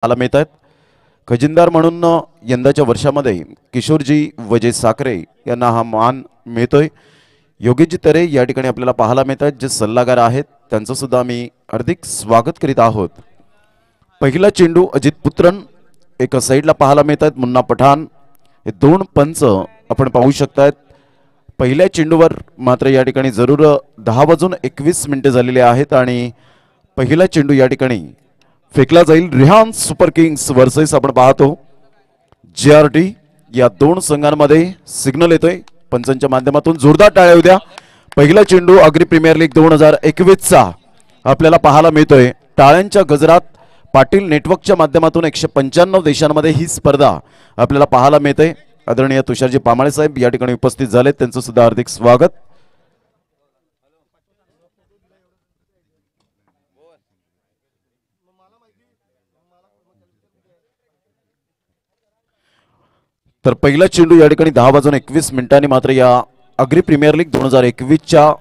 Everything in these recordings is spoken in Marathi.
पाहायला मिळत आहेत। खजिनदार म्हणून यंदाच्या वर्षामध्ये किशोरजी वजय साखरे यांना हा मान मिळतोय। योगेशजी तरे या ठिकाणी आपल्याला पाहायला मिळतात, जे सल्लागार आहेत त्यांचं सुद्धा आम्ही हार्दिक स्वागत करीत आहोत। पहिला चेंडू अजित पुत्रन एका साईडला पाहायला मिळतात, मुन्ना पठाण हे दोन पंच आपण पाहू शकतात। पहिल्या चेंडूवर मात्र या ठिकाणी जरूर 10:21 झालेले आहेत आणि पहिला चेंडू या ठिकाणी फेकला जाईल। रिहान सुपर किंग्स वर्सेस आपण पाहतो JRT या दोन संघांमध्ये सिग्नल येतोय पंचांच्या माध्यमातून। जोरदार टाळ्या होऊ द्या। पहिला चेंडू अग्री प्रीमियर लीग 2021 चा आपल्याला पाहायला मिळतोय। टाळ्यांच्या गजरात पाटील नेटवर्कच्या माध्यमातून 195 देशांमध्ये ही स्पर्धा आपल्याला पाहायला मिळते। आदरणीय तुषारजी पामाळे साहेब या ठिकाणी उपस्थित झाले, त्यांचं सुद्धा हार्दिक स्वागत। तर पहिला चेंडू या ठिकाणी 10:21 मात्र या अग्री प्रीमियर लीग 2021 च्या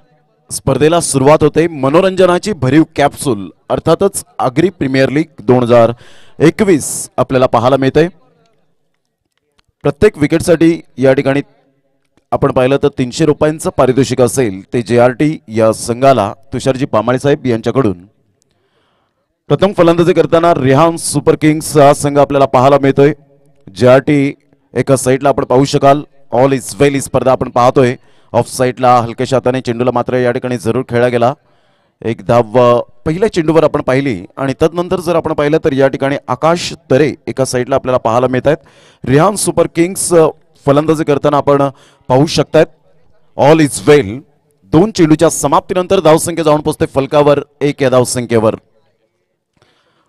स्पर्धेला सुरुवात होते। मनोरंजनाची भरीव कॅप्सूल अर्थातच अग्री प्रीमियर लीग 2021 आपल्याला पाहायला मिळते। प्रत्येक विकेटसाठी या ठिकाणी आपण पाहिलं तर 300 रुपयांचं पारितोषिक असेल ते JRT या संघाला तुषारजी पामाळे साहेब यांच्याकडून। प्रथम फलंदाजी करताना रिहान सुपर किंग्स हा संघ आपल्याला पाहायला मिळतोय। JRT एका साईडला आपण पाहू शकाल। ऑल इज वेल ही स्पर्धा आपण पाहतोय। ऑफ साईडला हलक्याशा हाताने चेंडूला मात्र या ठिकाणी जरूर खेळला गेला। एक धाव पहिल्या चेंडूवर आपण पाहिली आणि तदनंतर जर आपण पाहिलं तर या ठिकाणी आकाश तरे एका साईडला आपल्याला पाहायला मिळत आहेत। रिहान सुपर किंग्स फलंदाजी करताना आपण पाहू शकतात। ऑल इज वेल दोन चेंडूच्या समाप्तीनंतर धावसंख्या जाऊन पोहोचते फलकावर 1 या धावसंख्येवर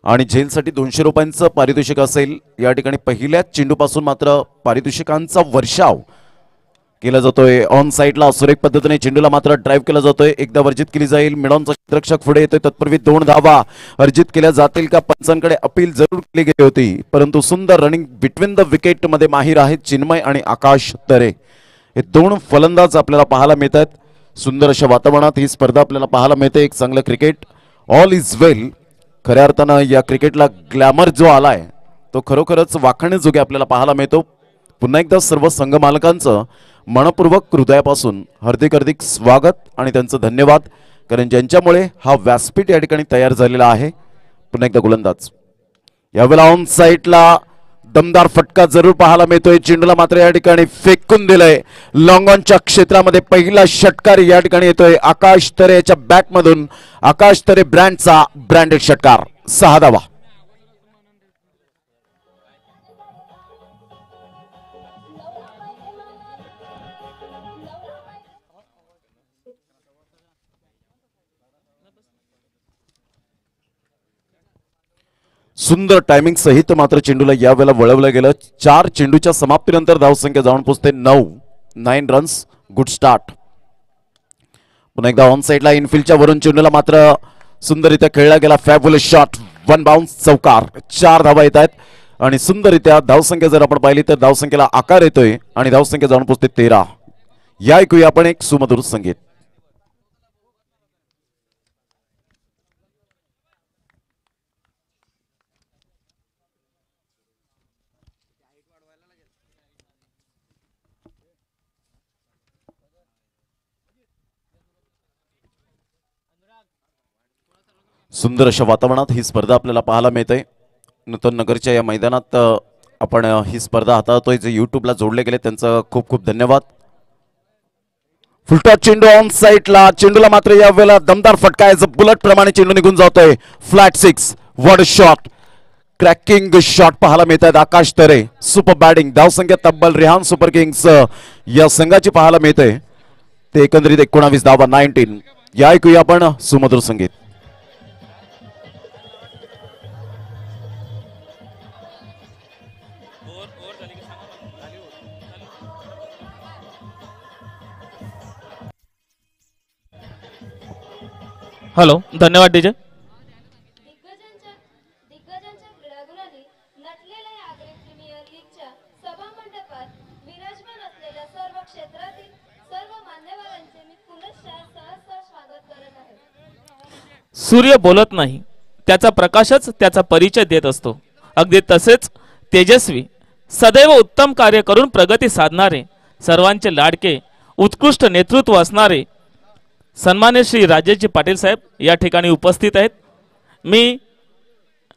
आणि झेलसाठी 200 रुपयांचं पारितोषिक असेल। या ठिकाणी पहिल्या चेंडूपासून मात्र पारितोषिकांचा वर्षाव केला जातोय। ऑन साइडला सुरेख पद्धतीने चेंडूला मात्र ड्राइव्ह केला जातोय। एकदा वर्जित केली जाईल। मिडॉनचा क्षेत्ररक्षक पुढे येतोय, तत्पूर्वी 2 धावा अर्जित केल्या जातील का? पंचांकडे अपील जरूर केली गेली होती, परंतु सुंदर रनिंग बिटवीन द विकेट मध्ये माहीर आहेत चिन्मय आणि आकाश तरे। हे दोन फलंदाज आपल्याला पाहायला मिळतात। सुंदर अशा वातावरणात ही स्पर्धा आपल्याला पाहायला मिळते। एक चांगलं क्रिकेट, ऑल इज वेल। खऱ्या अर्थानं या क्रिकेटला ग्लॅमर जो आलाय तो खरोखरच वाखाणण्याजोगे आपल्याला पाहायला मिळतो। पुन्हा एकदा सर्व संघ मालकांचं मनपूर्वक हृदयापासून हार्दिक स्वागत आणि त्यांचं धन्यवाद, कारण ज्यांच्यामुळे हा व्यासपीठ या ठिकाणी तयार झालेला आहे। पुन्हा एकदा गोलंदाज यावेळेला ऑन साइडला दमदार फटका जरूर पाहायला मिळतोय। चेंडूला मात्र या ठिकाणी फेकून दिलंय लॉंग ऑनच्या क्षेत्रामध्ये। पहिला षटकार या ठिकाणी येतोय आकाश तरेच्या बॅट मधून। आकाश तरे ब्रँडचा ब्रँडेड षटकार, 6 धावा। सुंदर टायमिंग सहित मात्र चेंडूला यावेळेला वळवलं गेलं। 4 चेंडूच्या समाप्तीनंतर धावसंख्या जाऊन पोहोचते 9 रन्स। Good start. पुन्हा एकदा ऑन साइडला इनफिल्डच्या वरून चेंडूला मात्र सुंदररित्या खेळला गेला। फॅब्युलस शॉट, 1 बाउन्स, चौकार। 4 धावा येत आहेत आणि सुंदररित्या धावसंख्या जर आपण पाहिली तर धावसंख्येला आकार येतोय आणि धावसंख्या जाऊन पोहोचते 13। या ऐकूया आपण एक सुमधुर संगीत। सुंदर अशा वातावरणात ही स्पर्धा आपल्याला पाहायला मिळते। नूतन नगरच्या या मैदानात आपण ही स्पर्धा हाताळतोय। जे यूट्यूबला जोडले गेले त्यांचं खूप खूप धन्यवाद। फुलटॉस चेंडू ऑन साइडला, चेंडूला मात्र या वेळेला दमदार फटका आहे। बुलेट प्रमाणे चेंडू निघून जातोय। Flat 6, what a shot, cracking shot पाहायला मिळतात। आकाश तरे सुपर बॅटिंग। धावसंख्या तब्बल रिहान सुपर किंग्स या संघाची पाहायला मिळते ते एकंदरीत 19 धावा, 19। या ऐकूया आपण सुमधुर संगीत। हॅलो, धन्यवाद डीजे। दिग्गजांच्या क्रीडागुणांनी नटलेल्या या अग्री प्रीमियर लीगच्या सभा मंडपात विराजमान असलेल्या सर्व क्षेत्रातील सर्व मान्यवरांचे मी पुनश्च सहर्ष स्वागत करत आहे। सूर्य बोलत नाही, त्याचा प्रकाशच त्याचा परिचय देत असतो। अगदी तसेच तेजस्वी, सदैव उत्तम कार्य करून प्रगती साधणारे, सर्वांचे लाडके, उत्कृष्ट नेतृत्व असणारे सन्मान्य श्री राजेशजी पाटील साहेब या ठिकाणी उपस्थित आहेत. मी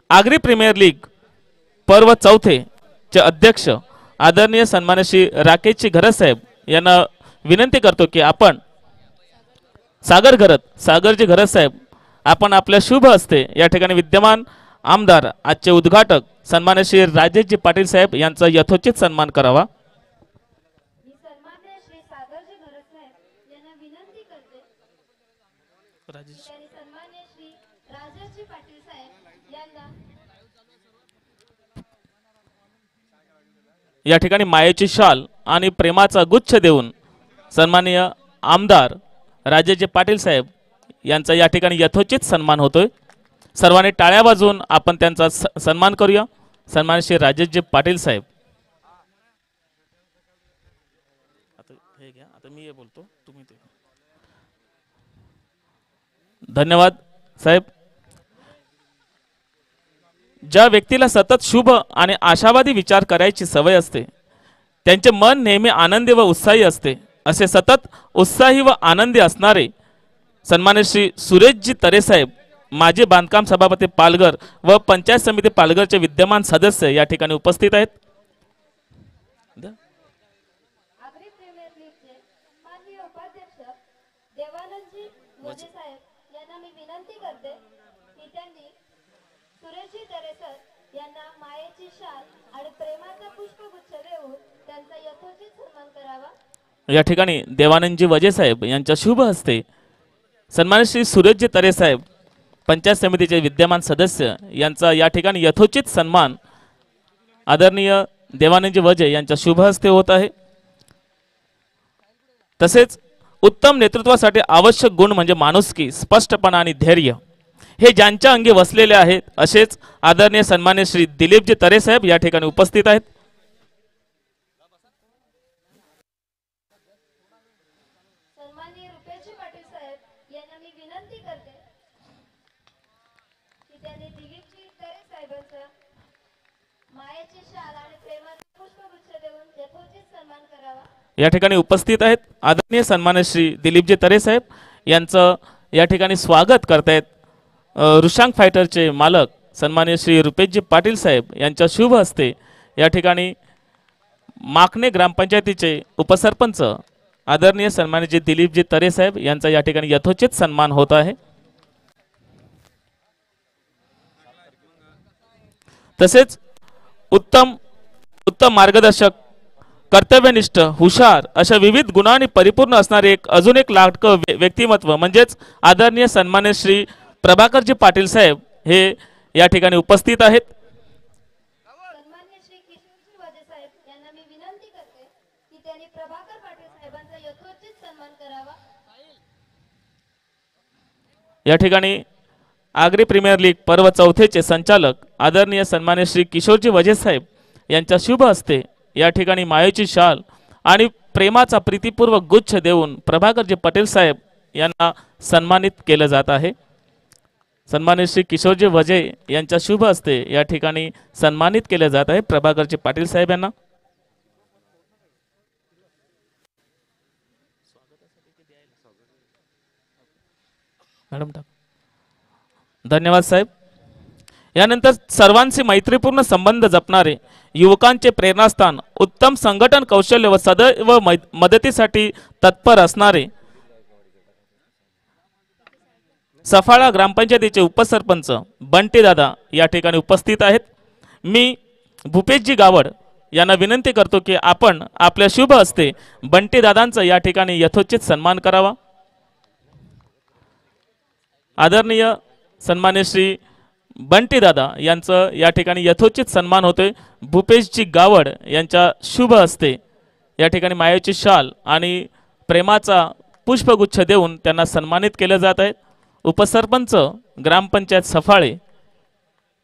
आगरी प्रीमियर लीग पर्व चौथे चे अध्यक्ष आदरणीय सन्मान्य श्री राकेशजी घरत साहेब यांना विनंती करतो की आपण सागरजी घरत साहेब आपण आपल्या शुभ हस्ते या ठिकाणी विद्यमान आमदार आजचे उद्घाटक सन्मान्य श्री राजेशजी पाटील साहेब यांचा यथोचित सन्मान करावा. मी सन्माननीय श्री सागरजी घरत साहेब यांना विनंती करते की त्यांनी सन्माननीय श्री राजेशजी पाटील साहेब यांना या ठिकाणी मायेची शाल आणि प्रेमाचा गुच्छ देऊन सन्माननीय आमदार राजेशजी पाटील साहेब यांचा या ठिकाणी यथोचित सन्मान होतोय. सर्वांनी टाळ्या वाजवून आपण त्यांचा सन्मान करूया. सन्माननीय श्री राजेशजी पाटील साहेब. आता मी बोलतो, तुम्ही ते. धन्यवाद साहेब. ज्या व्यक्तीला सतत शुभ आणि आशावादी विचार करायची सवय असते त्यांचे मन नेहमी आनंदी व उत्साही असते. असे सतत उत्साही व आनंदी असणारे सन्मान्य श्री सुरेशजी तरे साहेब माजी बांधकाम सभापती पालघर व पंचायत समिती पालघरचे विद्यमान सदस्य या ठिकाणी उपस्थित आहेत. आगरी प्रीमियर लीगचे माननीय उपाध्यक्ष देवानंदजी मोदी साहेब यांना मी विनंती करते की त्यांनी सुरेशजी तरे सर यांना मायेची शाल आणि प्रेमाचा पुष्पगुच्छ देऊन त्यांचा यथोचित सन्मान करावा. या ठिकाणी देवानंदजी वजे साहेब यांच्या शुभ हस्ते सन्मान्य श्री सुरेशजी तरे साहेब पंचायत समितीचे विद्यमान सदस्य यांचा या ठिकाणी यथोचित सन्मान आदरणीय देवानंदजी वजे यांच्या शुभ हस्ते होत आहे. तसेच उत्तम नेतृत्वासाठी आवश्यक गुण म्हणजे माणुसकी, स्पष्टपणा आणि धैर्य हे ज्यांच्या अंगी वसलेले आहेत असेच आदरणीय सन्मान्य श्री दिलीपजी तरे साहेब या ठिकाणी उपस्थित आहेत. सन्माननीय रुपेशजी पाटील साहेब यांना मी विनंती करते की त्यांनी दिलीपजी तरे साहेबांचा मायेची शाल आणि प्रेमाचा पुष्पगुच्छ देऊन यथोचित सन्मान करावा. या ठिकाणी उपस्थित आहेत. आदरणीय सन्मान्य श्री दिलीपजी तरे साहेब यांचं या ठिकाणी स्वागत करतायत रुशांग फायटरचे मालक सन्मान्य श्री रुपेशजी पाटील साहेब यांच्या शुभ हस्ते या ठिकाणी माखणे ग्रामपंचायतीचे उपसरपंच आदरणीय सन्मान्य दिलीपजी तरे साहेब यांचा या ठिकाणी यथोचित सन्मान होत आहे. तसेच उत्तम मार्गदर्शक, कर्तव्यनिष्ठ, हुशार अशा विविध गुणांनी परिपूर्ण असणारे अजून एक लाडकं व्यक्तिमत्व म्हणजेच आदरणीय सन्मान्य श्री प्रभाकरजी पाटील साहेब हे या ठिकाणी उपस्थित आहेत. सन्माननीय श्री किशोरजी वजे साहेब यांना मी विनंती करते की त्यांनी प्रभाकर पाटील साहेबांचा यथोचित सन्मान करावा. या ठिकाणी आगरी प्रीमियर लीग पर्व चौथेचे संचालक आदरणीय सन्मान्य श्री किशोरजी वजे साहेब यांच्या शुभ हस्ते या ठिकाणी मायेची शाल आणि प्रेमाचा प्रीतिपूर्वक गुच्छ देऊन प्रभाकरजी पटेल साहेब यांना सन्मानित केलं जात आहे. सन्मान्य श्री किशोरजी वजे यांच्या शुभ हस्ते या ठिकाणी सन्मानित केले जात आहे प्रभाकरजी पाटील साहेब यांना. मॅडम धन्यवाद साहेब. यानंतर सर्वांचे मैत्रीपूर्ण संबंध जपणारे, युवकांचे प्रेरणास्थान, उत्तम संघटन कौशल्य व सदैव मदतीसाठी तत्पर असणारे सफाळा ग्रामपंचायतीचे उपसरपंच बंटी दादा या ठिकाणी उपस्थित आहेत. मी भूपेशजी गावड यांना विनंती करतो की आपण आपल्या शुभ हस्ते बंटी दादांचा या ठिकाणी यथोचित सन्मान करावा. आदरणीय सन्मान्य श्री बंटी दादा यांचं या ठिकाणी यथोचित सन्मान होतोय. भूपेशजी गावड यांच्या शुभ हस्ते या ठिकाणी मायेची शाल आणि प्रेमाचा पुष्पगुच्छ देऊन त्यांना सन्मानित केले जात आहे. उपसरपंच ग्रामपंचायत सफाळे,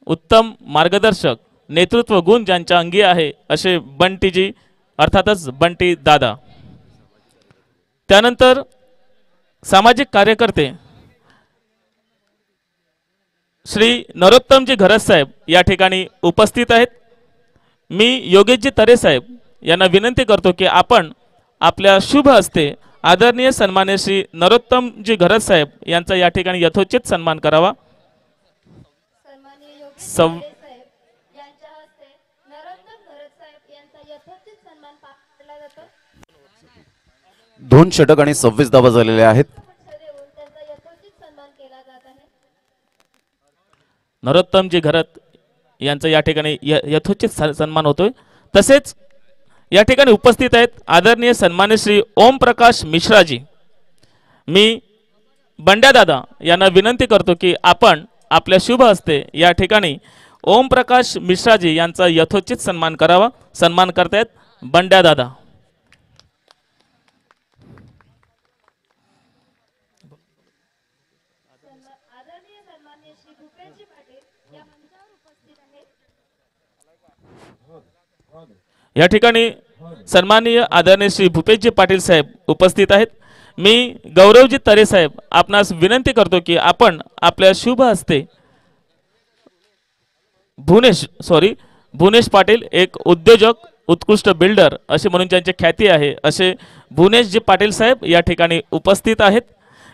उत्तम मार्गदर्शक, नेतृत्व गुण ज्यांच्या अंगी आहे असे बंटीजी अर्थातच बंटी दादा. त्यानंतर सामाजिक कार्यकर्ते श्री नरोत्तमजी घरत साहेब या ठिकाणी उपस्थित आहेत। मी योगेशजी तरे साहेब यांना विनंती करतो की आपण आपल्या शुभ हस्ते आदरणीय सन्मान्य श्री नरोत्तमजी घरत साहेब यांचा या ठिकाणी यथोचित सन्मान करावा। सन्माननीय योगेश सं- तरे साहेब यांच्या हस्ते नरोत्तम घरत साहेब यांचा यथोचित सन्मान पार पाडला जातो। 2 षटक आणि 26 धावा झालेल्या आहेत। पुष्प देऊन त्यांचा यथोचित सन्मान केला जात आहे। नरोत्तमजी घरत यांचा या ठिकाणी यथोचित सन्मान होतोय। तसेच या ठिकाणी उपस्थित आहेत आदरणीय सन्मान्य श्री ओम प्रकाश मिश्राजी। मी बंड्या दादा यांना विनंती करतो की आपण आपल्या शुभ हस्ते या ठिकाणी ओम प्रकाश मिश्राजी यांचा यथोचित सन्मान करावा। सन्मान करतायत बंड्या दादा। आदरणीय सन्माननीय श्री भूपेशजी पाटील या मंचावर उपस्थित आहेत। या ठिकाणी सन्माननीय आदरणीय श्री भूपेशजी पाटील साहेब उपस्थित आहेत। मी गौरवजी तरे साहेब आपणास विनंती करतो की आपण आपल्या शुभ हस्ते भुवनेश पाटील एक उद्योजक उत्कृष्ट बिल्डर असे म्हणून ज्यांची ख्याती आहे असे भुवनेशजी पाटील साहेब या ठिकाणी उपस्थित आहेत।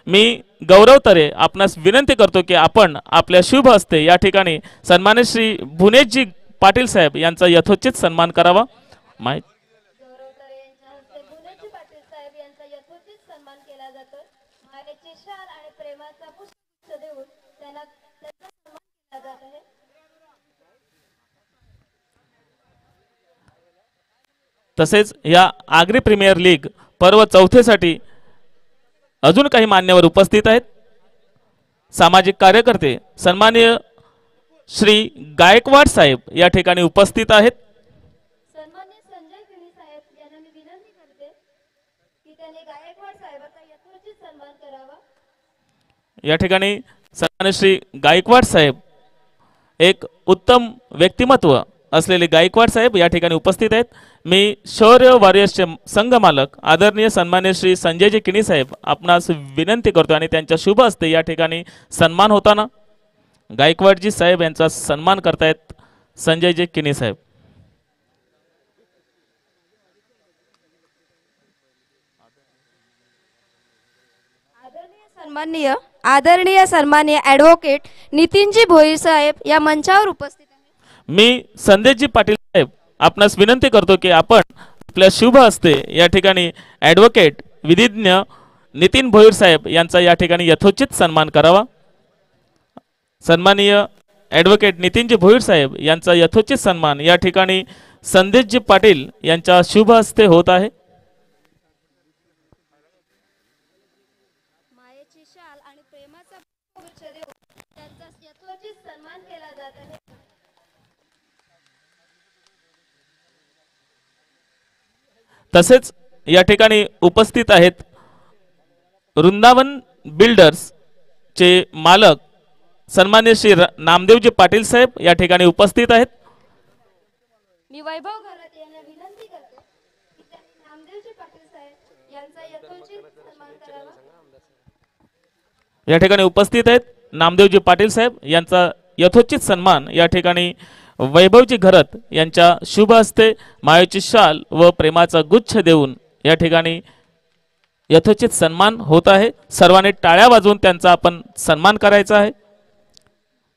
मी गौरव तरे आपणास विनंती करतो की आपण आपल्या शुभ हस्ते या ठिकाणी सन्मान्य श्री भुवनेशजी पाटील साहेब यांचा यथोचित सन्मान करावा। गौरव तरे यांच्या हस्ते भुवनेशजी पाटील साहेब यांचा यथोचित सन्मान केला जातो। मायेची शाल आणि प्रेमाचा पुष्प देऊन त्यांचा सन्मान केला जात आहे। तसेच या आग्री प्रीमियर लीग पर्व 4थेसाठी अजून काही मान्यवर उपस्थित आहेत। सामाजिक कार्यकर्ते सन्माननीय श्री गायकवाड साहेब या ठिकाणी उपस्थित आहेत। सन्माननीय संजय गिरी साहेब यांना मी विनंती करते की त्यांनी गायकवाड साहेबांचा यथोचित सन्मान करावा। या ठिकाणी सन्माननीय श्री गायकवाड साहेब एक उत्तम व्यक्तिमत्व असलेले गायकवाड साहेब या ठिकाणी उपस्थित आहेत। मी शौर्य वॉरियर्सचे संघ मालक आदरणीय सन्मान्य श्री संजयजी किणी साहेब आपणास विनंती करतो आणि त्यांच्या शुभ हस्ते या ठिकाणी सन्मान होताना गायकवाडजी साहेब यांचा सन्मान करतायत संजयजी किणी साहेब। आदरणीय सन्माननीय ॲडव्होकेट नितीनजी भोईर साहेब या मंचावर उपस्थित आहेत। मी संदेशजी पाटील साहेब आपणास विनंती करतो की आपण आपल्या शुभ हस्ते या ठिकाणी ॲडव्होकेट विधिज्ञ नितीन भोईर साहेब यांचा या ठिकाणी यथोचित सन्मान करावा। सन्माननीय ॲडव्होकेट नितीनजी भोईर साहेब यांचा यथोचित सन्मान या ठिकाणी संदेशजी पाटील यांच्या शुभ हस्ते होत आहे। मायेची शाल आणि प्रेमाचा पुष्प देऊन त्यांचा यथोचित सन्मान केला जात आहे। तसेच या ठिकाणी उपस्थित आहेत वृंदावन बिल्डर्स चे मालक सन्मान्य श्री नामदेवजी पाटील साहेब या ठिकाणी उपस्थित आहेत। मी वैभव घरात यांना विनंती करते की त्यांनी नामदेवजी पाटील साहेब यांचा यथोचित सन्मान करावा। या ठिकाणी उपस्थित आहेत नामदेवजी पाटील साहेब यांचा यथोचित सन्मान या ठिकाणी वैभवजी घरत यांच्या शुभ हस्ते मायेची शाल व प्रेमाचा गुच्छ देऊन या ठिकाणी यथोचित सन्मान होत आहे। सर्वांनी टाळ्या वाजवून त्यांचा आपण सन्मान करायचा आहे।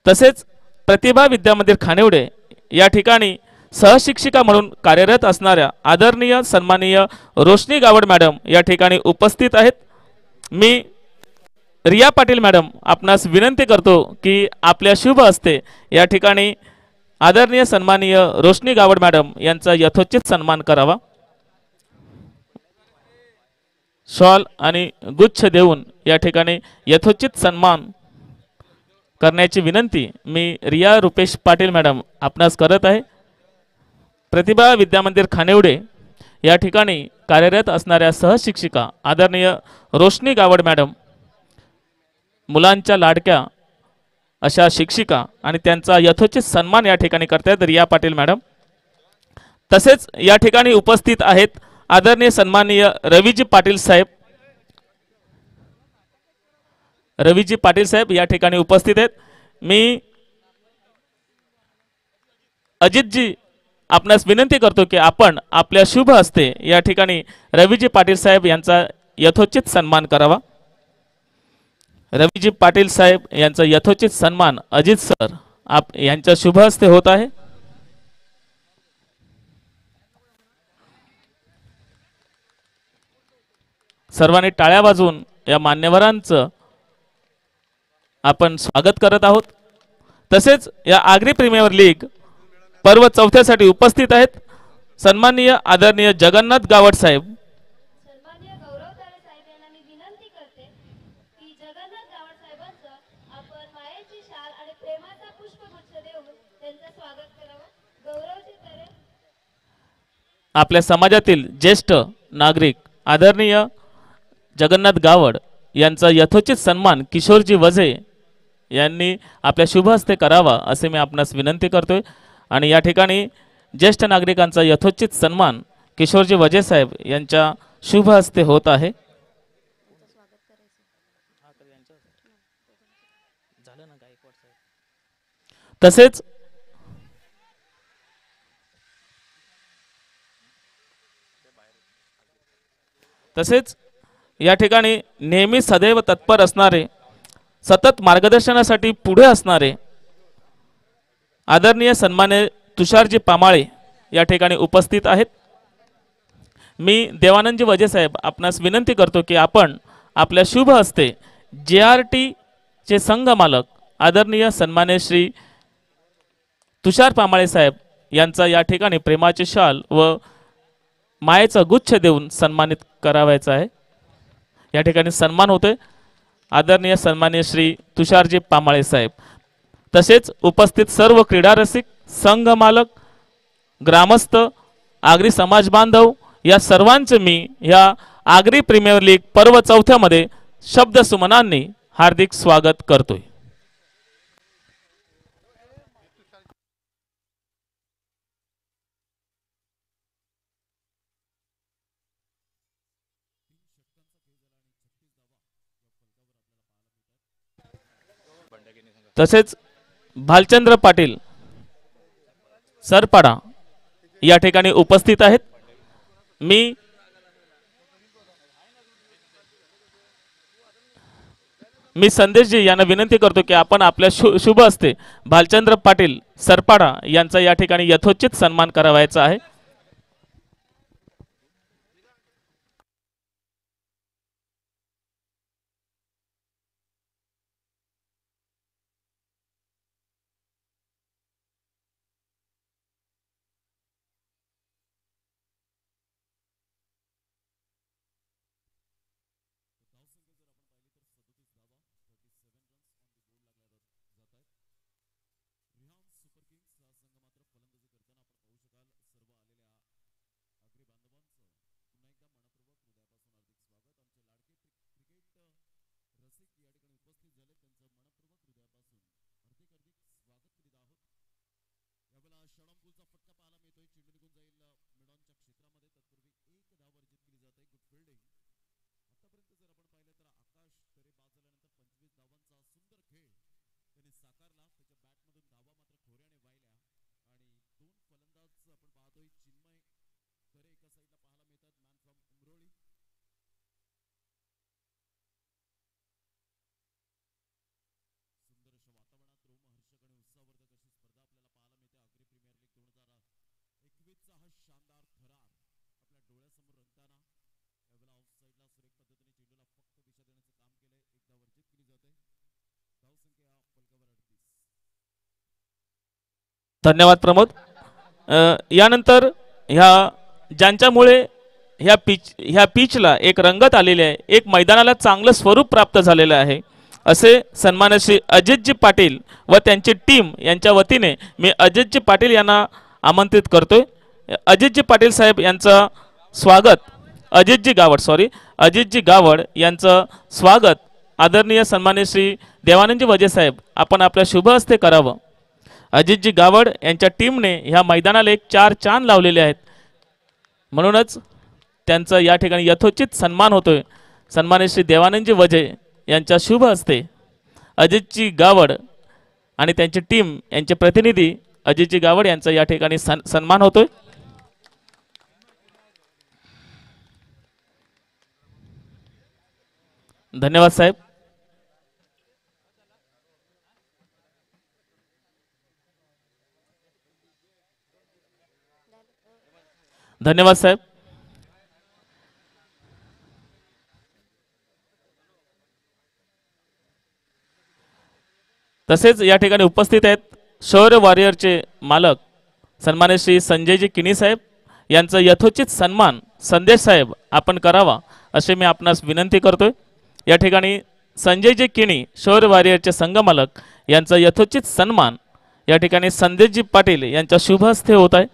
तसेच प्रतिभा विद्यामंदिर खानिवडे या ठिकाणी सहशिक्षिका म्हणून कार्यरत असणाऱ्या आदरणीय सन्माननीय रोशनी गावड मॅडम या ठिकाणी उपस्थित आहेत। मी रिया पाटील मॅडम आपणास विनंती करतो की आपल्या शुभ हस्ते या ठिकाणी आदरणीय सन्माननीय रोशनी गावड मॅडम यांचा यथोचित सन्मान करावा। शॉल आणि गुच्छ देऊन या ठिकाणी यथोचित सन्मान करण्याची विनंती मी रिया रुपेश पाटील मॅडम आपणास करत आहे। प्रतिभा विद्यामंदिर खानिवडे या ठिकाणी कार्यरत असणाऱ्या सहशिक्षिका आदरणीय रोशनी गावड मॅडम मुलांच्या लाडक्या अशा शिक्षिका आणि त्यांचा यथोचित सन्मान या ठिकाणी करतायत रिया पाटील मॅडम। तसेच या ठिकाणी उपस्थित आहेत आदरणीय सन्माननीय रवीजी पाटील साहेब। रवीजी पाटील साहेब या ठिकाणी उपस्थित आहेत। मी अजितजी आपणास विनंती करतो की आपण आपल्या शुभ हस्ते या ठिकाणी रवीजी पाटील साहेब यांचा यथोचित सन्मान करावा। रवीजी पाटील साहेब यांचा यथोचित सन्मान अजित सर यांच्या शुभ हस्ते होत आहे। सर्वांनी टाळ्या वाजवून या मान्यवरांचं आपण स्वागत करत आहोत। तसेच या आगरी प्रीमियर लीग पर्व चौथ्यासाठी उपस्थित आहेत सन्माननीय आदरणीय जगन्नाथ गावड साहेब। सन्माननीय गौरव तारे साहेब यांना मी विनंती करते की जगन्नाथ गावड साहेबांचं आपण मायेची शाल आणि प्रेमाचा पुष्पगुच्छ देऊन त्यांचं स्वागत करावं। गौरवजी तारे आपल्या समाजातील ज्येष्ठ नागरिक आदरणीय जगन्नाथ गावड यांचा यथोचित सन्मान किशोरजी वझे यांनी आपल्या शुभ हस्ते करावा असे मी आपणास विनंती करतोय। आणि या ठिकाणी ज्येष्ठ नागरिकांचा यथोचित सन्मान किशोरजी वझे साहेब यांच्या शुभ हस्ते होत आहे। तसेच या ठिकाणी नेहमी सदैव तत्पर असणारे सतत मार्गदर्शनासाठी पुढे असणारे आदरणीय सन्मान्य तुषारजी पामाळे या ठिकाणी उपस्थित आहेत। मी देवानंदजी वझे साहेब आपणास विनंती करतो की आपण आपल्या शुभ हस्ते JRT चे संघ मालक आदरणीय सन्मान्य श्री तुषार पामाळे साहेब यांचा या ठिकाणी प्रेमाचे शाल व मायेचा गुच्छ देऊन सन्मानित करावायचा आहे। या ठिकाणी सन्मान होते आदरणीय सन्मान्य श्री तुषारजी पामाळे साहेब। तसेच उपस्थित सर्व क्रीडा रसिक संघ मालक ग्रामस्थ आगरी समाज बांधव या सर्वांचे मी या आगरी प्रीमियर लीग पर्व चौथ्यामध्ये शब्द सुमनांनी हार्दिक स्वागत करतोय। तसेच भालचंद्र पाटील सरपाडा या ठिकाणी उपस्थित आहेत। मी संदेशजी यांना विनंती करतो की आपण आपल्या शुभ हस्ते भालचंद्र पाटील सरपाडा यांचा या ठिकाणी यथोचित सन्मान करावायचा आहे। धन्यवाद प्रमोद। यानंतर ज्यांच्यामुळे ह्या पिचला एक रंगत आलेली आहे, एक मैदानाला चांगलं स्वरूप प्राप्त झालेलं आहे असे सन्मान्य श्री अजितजी पाटील व त्यांची टीम यांच्या वतीने मी अजितजी पाटील यांना आमंत्रित करतोय। अजितजी पाटील साहेब यांचं स्वागत अजितजी गावड यांचं स्वागत आदरणीय सन्मान्य श्री देवानंदजी वझे साहेब आपण आपल्या शुभ हस्ते करावं। अजितजी गावड यांच्या टीमने ह्या मैदानाला एक 4 चांद लावलेले आहेत, म्हणूनच त्यांचा या ठिकाणी यथोचित सन्मान होतोय। सन्मान्य श्री देवानंदजी वझे यांच्या शुभ हस्ते अजितजी गावड आणि त्यांची टीम यांचे प्रतिनिधी अजितजी गावड यांचा या ठिकाणी सन्मान होतोय. धन्यवाद साहेब. धन्यवाद साहेब. तसेच या ठिकाणी उपस्थित आहेत शौर्य वॉरियरचे मालक सन्मान्य श्री संजयजी किनी साहेब यांचा यथोचित सन्मान संदेश साहेब आपण करावा असे मी आपणास विनंती करतोय. या ठिकाणी संजयजी किनी शौर्य वॉरियरचे संघमालक यांचा यथोचित सन्मान या ठिकाणी संदेशजी पाटील यांच्या शुभ हस्ते होत आहे.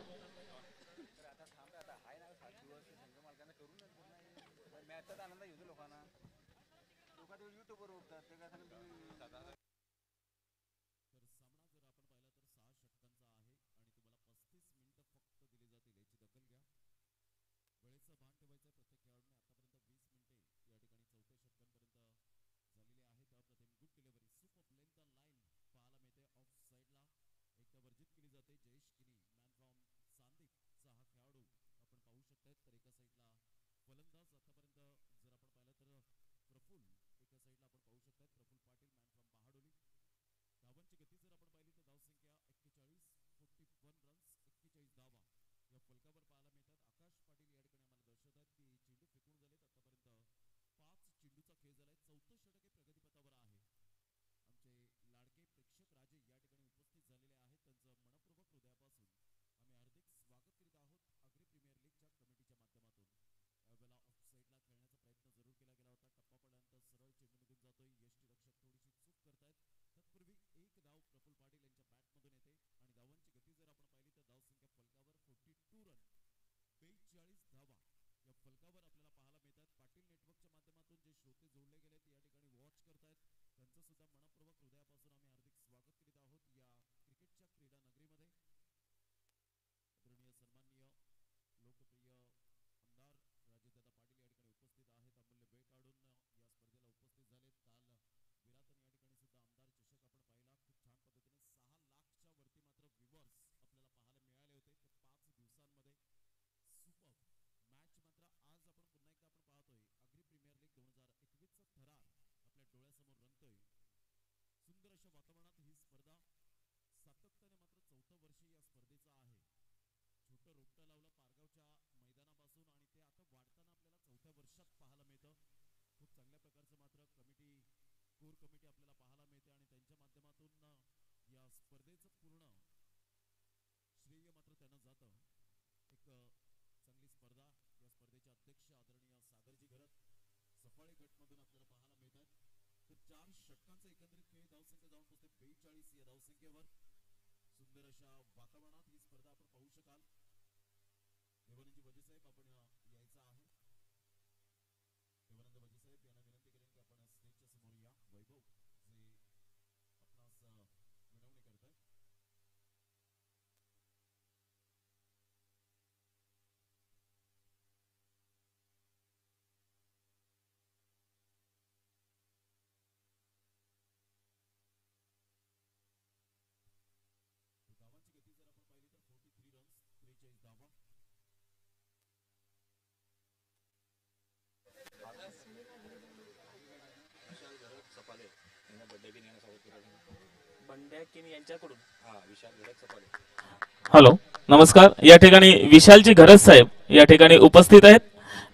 हॅलो नमस्कार. या ठिकाणी विशालजी घरत साहेब या ठिकाणी उपस्थित आहेत.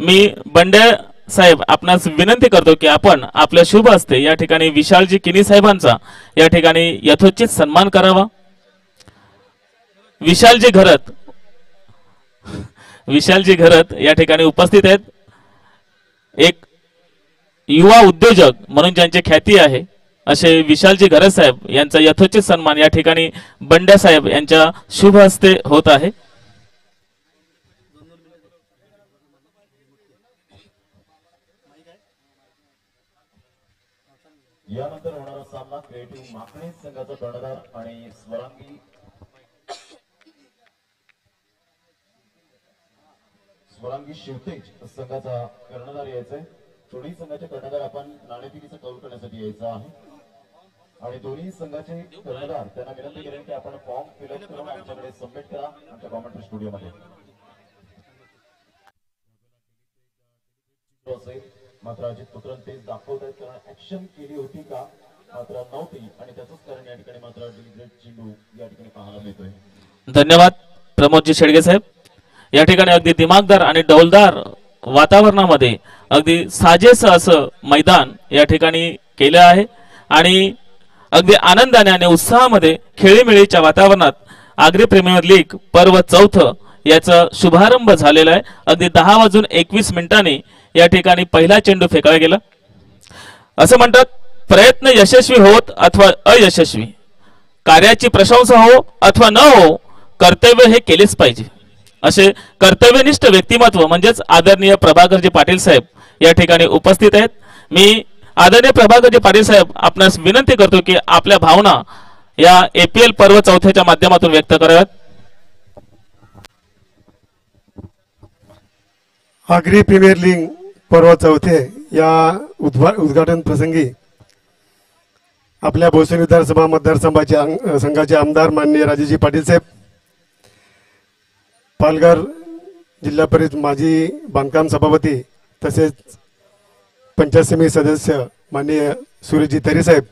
मी बंड्या साहेब आपणास विनंती करतो की आपण आपल्या शुभ हस्ते या ठिकाणी विशालजी किनी साहेबांचा या ठिकाणी यथोचित सन्मान करावा. विशालजी घरत या ठिकाणी उपस्थित आहेत. एक युवा उद्योजक म्हणून ज्यांची ख्याती आहे असे विशालजी घरत साहेब यांचा यथोचित सन्मान या ठिकाणी बंड्या साहेब यांच्या शुभ हस्ते होत आहे. यानंतर होणारा सामना क्रिएटिव्ह माकणे संघाचा कर्णधार आणि स्वरांगी शिवतेज संघाचा कर्णधार यायचा आहे. दोन्ही संघाचे कर्णधार आपण नाणेफेकीचा कौल करण्यासाठी यायचा आहे. आणि दोन्ही संघाचे कर्णधार त्यांना विनंती करेन की आपण फॉर्म फिलअप करून आमच्याकडे सबमिट करा आमच्या कॉमेंट्री स्टुडिओमध्ये असेल. मात्र अजित पुत्रन तेच दाखवत आहेत कारण ऍक्शन केली होती का मात्र नव्हती आणि त्याचंच कारण या ठिकाणी मात्र डिलिब्रेट चेंडू या ठिकाणी पाहायला मिळतोय. धन्यवाद प्रमोदजी शेडगे साहेब. या ठिकाणी अगदी दिमागदार आणि डौलदार वातावरणामध्ये अगदी साजेसं असं मैदान या ठिकाणी केलं आहे आणि अगदी आनंदाने आणि उत्साहामध्ये खेळीमेळीच्या वातावरणात आग्री प्रीमियर लीग पर्व 4 याचा शुभारंभ झालेला आहे. अगदी 10:21 या ठिकाणी पहिला चेंडू फेकायला गेला. असं म्हणतात प्रयत्न यशस्वी होत अथवा अयशस्वी, कार्याची प्रशंसा हो अथवा न हो, कर्तव्य हे केलेच पाहिजे. असे कर्तव्यनिष्ठ व्यक्तिमत्व म्हणजेच आदरणीय प्रभाकरजी पाटील साहेब या ठिकाणी उपस्थित आहेत. मी आदरणीय प्रभाकरजी पाटील साहेब आपणास विनंती करतो की आपल्या भावना या APL पर्व 4च्या माध्यमातून व्यक्त कराव्यात. आग्री प्रीमियर लीग पर्व 4 या उद्घाटन प्रसंगी आपल्या भोसरी विधानसभा मतदारसंघाचे आमदार माननीय राजेजी पाटील साहेब, पालघर जिल्हा परिषद माजी बांधकाम सभापती तसेच पंचायत समिती सदस्य माननीय सुरेशजी तरी साहेब,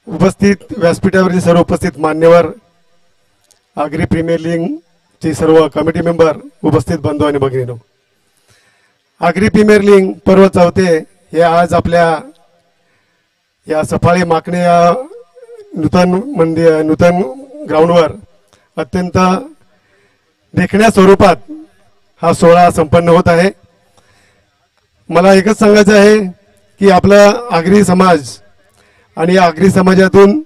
उपस्थित व्यासपीठावरील सर्व उपस्थित मान्यवर, आग्री प्रीमियर लीगचे सर्व कमिटी मेंबर, उपस्थित बंधू आणि भगिनींनो, आग्री प्रीमियर लीग पर्व 4 हे आज आपल्या या सफाळे माकणे या नूतन ग्राउंडवर अत्यंत देखण्या स्वरूपात हा सोहळा संपन्न होत आहे. मला एकच सांगायचं आहे की आपला आग्री समाज आणि या आग्री समाजातून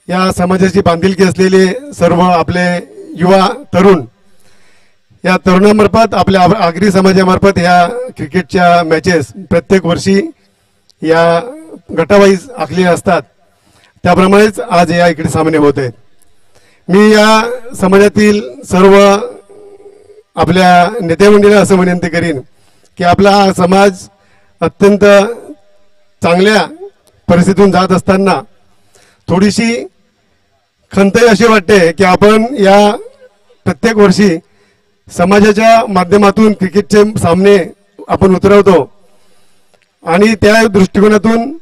या समाजाची बांधिलकी असलेले सर्व आपले युवा तरुण या तरुणामार्फत आपल्या आग्री समाजामार्फत ह्या क्रिकेटच्या मॅचेस प्रत्येक वर्षी या गटावाईज आखलेल्या असतात. त्याप्रमाणेच आज या इकडे सामने होत आहेत. मी या समाजातील सर्व आपल्या नेते मंडळीला असं विनंती करीन की आपला हा समाज अत्यंत चांगल्या परिस्थितीतून जात असताना थोडीशी खंत अशी वाटते की आपण या प्रत्येक वर्षी समाजाच्या माध्यमातून क्रिकेटचे सामने आपण उतरवतो आणि त्या दृष्टिकोनातून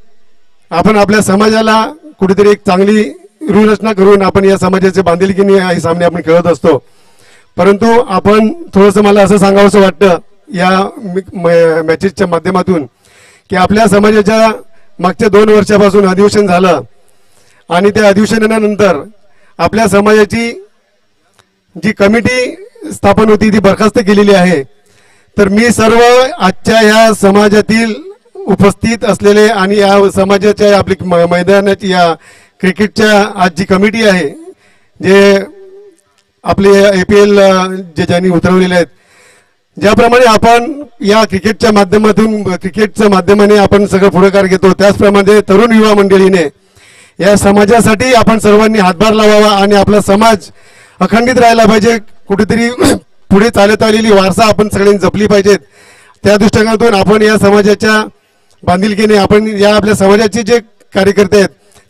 आपण आपल्या समाजाला कुठेतरी एक चांगली रूढरचना करून आपण या समाजाचे बांधिलकीने हे सामने आपण खेळत असतो. परंतु आपण थोडंसं मला असं सांगावंसं वाटतं या मॅचेसच्या माध्यमातून की आपल्या समाजाच्या मागच्या 2 वर्षापासून अधिवेशन झालं आणि त्या अधिवेशनानंतर आपल्या समाजाची जी कमिटी स्थापन होती ती बरखास्त केलेली आहे. तर मी सर्व आजच्या या समाजातील उपस्थित असलेले आणि या समाजाच्या आपली मैदानाची या क्रिकेटच्या आज जी कमिटी आहे जे आपले APL जे ज्यांनी उतरवलेले आहेत, ज्याप्रमाणे आपण या क्रिकेटच्या माध्यमाने आपण सगळं पुढाकार घेतो त्याचप्रमाणे तरुण युवा मंडळीने या समाजासाठी आपण सर्वांनी हातभार लावावा आणि आपला समाज अखंडित राहायला पाहिजे. कुठेतरी पुढे चालत आलेली वारसा आपण सगळ्यांनी जपली पाहिजेत. त्या दृष्टिकोनातून आपण या समाजाच्या बांधिलकीने आपण या आपल्या समाजाचे जे कार्यकर्ते आहेत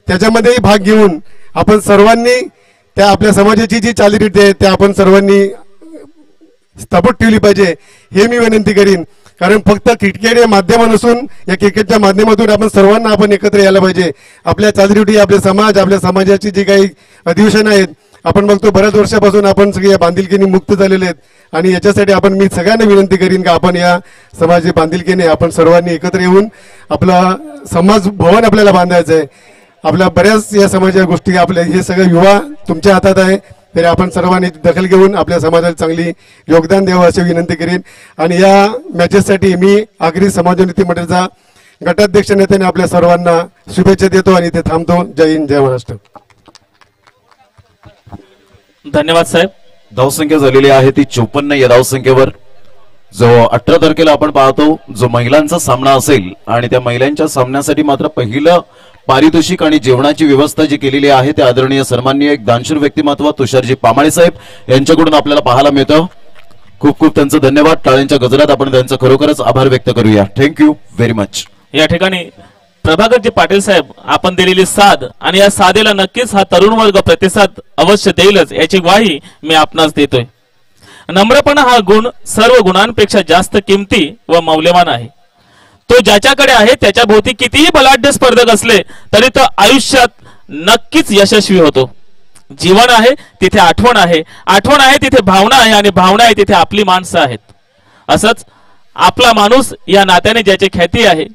त्याच्यामध्येही भाग घेऊन आपण सर्वांनी त्या आपल्या समाजाची जी चालीरीती आहे त्या आपण सर्वांनी स्थापित ठेवली पाहिजे हे मी विनंती करीन. कारण फक्त क्रिकेट हे माध्यम नसून या क्रिकेटच्या माध्यमातून आपण सर्वांना आपण एकत्र यायला पाहिजे. आपल्या चालीरीती, आपले समाज, आपल्या समाजाची जी काही अधिवेशन आहेत आपण बघतो बऱ्याच वर्षापासून आपण सगळे या बांधिलकीने मुक्त झालेले आहेत आणि याच्यासाठी आपण मी सगळ्यांना विनंती करीन की आपण या समाजाची बांधिलकीने आपण सर्वांनी एकत्र येऊन आपला समाज भवन आपल्याला बांधायचं आहे. आपल्या बऱ्याच या समाजाच्या गोष्टी आपल्या हे सगळे युवा तुमच्या हातात आहे तरी आपण सर्वांनी दखल घेऊन आपल्या समाजाला चांगली योगदान द्यावं अशी विनंती करीन. आणि या मॅचेससाठी मी आग्री समाजोन्नती मंडळाचा गटाध्यक्ष नेत्याने आपल्या सर्वांना शुभेच्छा देतो आणि ते थांबतो. जय हिंद, जय महाराष्ट्र. धन्यवाद साहेब. धावसंख्या झालेली आहे ती 54 या धावसंख्येवर. जो 18 तारखेला आपण पाहतो जो महिलांचा सामना असेल आणि त्या महिलांच्या सामन्यासाठी मात्र पहिलं पारितोषिक आणि जेवणाची व्यवस्था जी केलेली आहे ते आदरणीय सन्माननीय एक दानशूर व्यक्तिमत्व तुषारजी पामाळे साहेब यांच्याकडून आपल्याला पाहायला मिळतं. खूप खूप त्यांचं धन्यवाद. टाळ्यांच्या गजरात आपण त्यांचं खरोखरच आभार व्यक्त करूया. Thank you very much. या ठिकाणी प्रभाकरजी पाटील साहेब आपण दिलेली साथ आणि या साधेला नक्कीच हा तरुण वर्ग प्रतिसाद अवश्य देईलच याची ग्वाही मी आपणास देतोय। नम्रपणा हा गुण सर्व गुणांपेक्षा जास्त किमती व मौल्यवान आहे। तो ज्याच्याकडे आहे त्याच्या भोवती कितीही बलाढ्य स्पर्धक असले तरी तो आयुष्यात नक्कीच यशस्वी होतो। जीवन आहे तिथे आठवण आहे, आठवण आहे तिथे भावना आहे आणि भावना आहे तिथे आपली माणसं आहेत। असंच आपला माणूस या नात्याने ज्याची ख्याती आहे,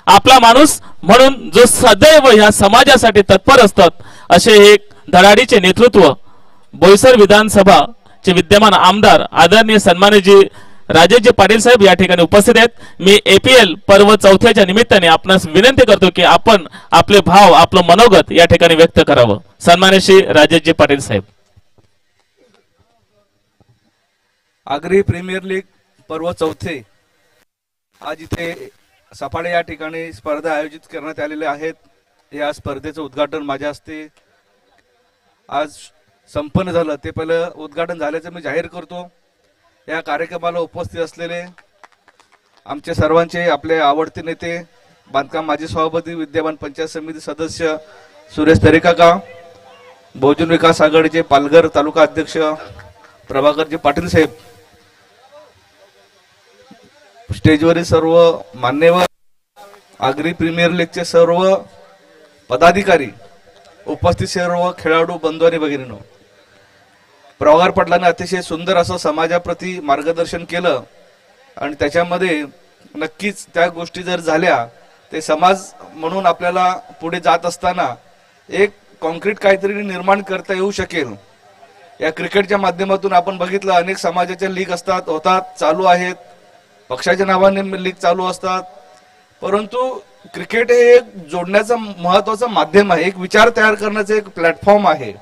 आपला माणूस म्हणून जो सदैव या समाजासाठी तत्पर असतात, असे एक धडाडीचे नेतृत्व बोईसर विधानसभा चे विद्यमान आमदार आदरणीय सन्माननीय राजेशजी पाटील साहेब या ठिकाणी उपस्थित आहेत। मी APL पर्व 4च्या निमित्ताने आपणास विनंती करतो की आपण आपले भाव आपलं मनोगत या ठिकाणी व्यक्त करावं। सन्माननीय श्री राजेशजी पाटील साहेब। आगरी प्रीमियर लीग पर्व 4 आज इथे सफाळे या ठिकाणी स्पर्धा आयोजित करण्यात आलेल्या आहेत। या स्पर्धेचं उद्घाटन माझ्या हस्ते आज संपन्न झालं। ते पहिलं उद्घाटन झाल्याचं मी जाहीर करतो। या कार्यक्रमाला उपस्थित असलेले आमचे सर्वांचे आपले आवडते नेते, बांधकाम माजी सभापती, विद्यमान पंचायत समिती सदस्य सुरेश तरेकाका, बहुजन विकास आघाडीचे पालघर तालुका अध्यक्ष प्रभाकरजी पाटील साहेब, स्टेजवरील सर्व मान्यवर, आगरी प्रीमियर लीगचे सर्व पदाधिकारी, उपस्थित सर्व खेळाडू बंधू आणि भगिनींनो, प्रभाकर पाटलांनी अतिशय सुंदर असं समाजाप्रती मार्गदर्शन केलं आणि त्याच्यामध्ये नक्कीच त्या गोष्टी जर झाल्या ते समाज म्हणून आपल्याला पुढे जात असताना एक कॉन्क्रीट काहीतरी निर्माण करता येऊ शकेल। या क्रिकेटच्या माध्यमातून आपण बघितलं अनेक समाजाच्या लीग असतात, होतात, चालू आहेत, पक्षाच्या नावाने लीग चालू असतात, परंतु क्रिकेट हे एक जोडण्याचं महत्वाचं माध्यम आहे, एक विचार तयार करण्याचं एक प्लॅटफॉर्म आहे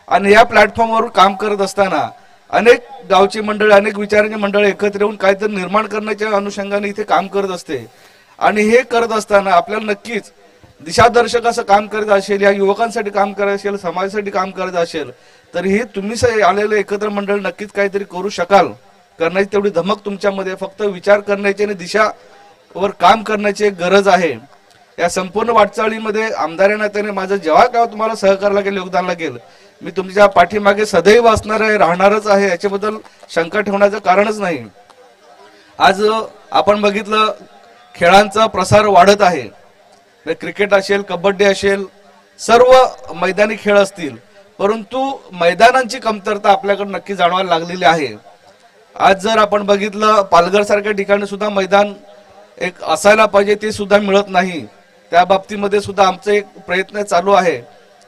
आणि या प्लॅटफॉर्मवर काम करत असताना अनेक गावची मंडळी, अनेक विचारांची मंडळी एकत्र येऊन काहीतरी निर्माण करण्याच्या अनुषंगाने इथे काम करत असते आणि हे करत असताना आपल्याला नक्कीच दिशादर्शक असं काम करत असेल, या युवकांसाठी काम करत असेल, समाजासाठी काम करत असेल तर हे तुम्ही आलेले एकत्र मंडळ नक्कीच काहीतरी करू शकाल। करण्याची तेवढी धमक तुमच्यामध्ये, फक्त विचार करण्याची आणि दिशावर काम करण्याची गरज आहे। या संपूर्ण वाटचाळीमध्ये आमदार नात्याने माझं जेव्हा काय तुम्हाला सहकार्य लागेल, योगदान लागेल, मी तुमच्या पाठीमागे सदैव असणार आहे, राहणारच आहे, याच्याबद्दल शंका ठेवण्याचं कारणच नाही। आज आपण बघितलं खेळांचा प्रसार वाढत आहे, क्रिकेट असेल, कबड्डी असेल, सर्व मैदानी खेळ असतील, परंतु मैदानांची कमतरता आपल्याकडे नक्की जाणवायला लागलेली आहे। आज जर आपण बघितलं पालघर सारख्या ठिकाणी सुद्धा मैदान एक असायला पाहिजे, ते सुद्धा मिळत नाही। त्या बाबतीमध्ये सुद्धा आमचा एक प्रयत्न चालू आहे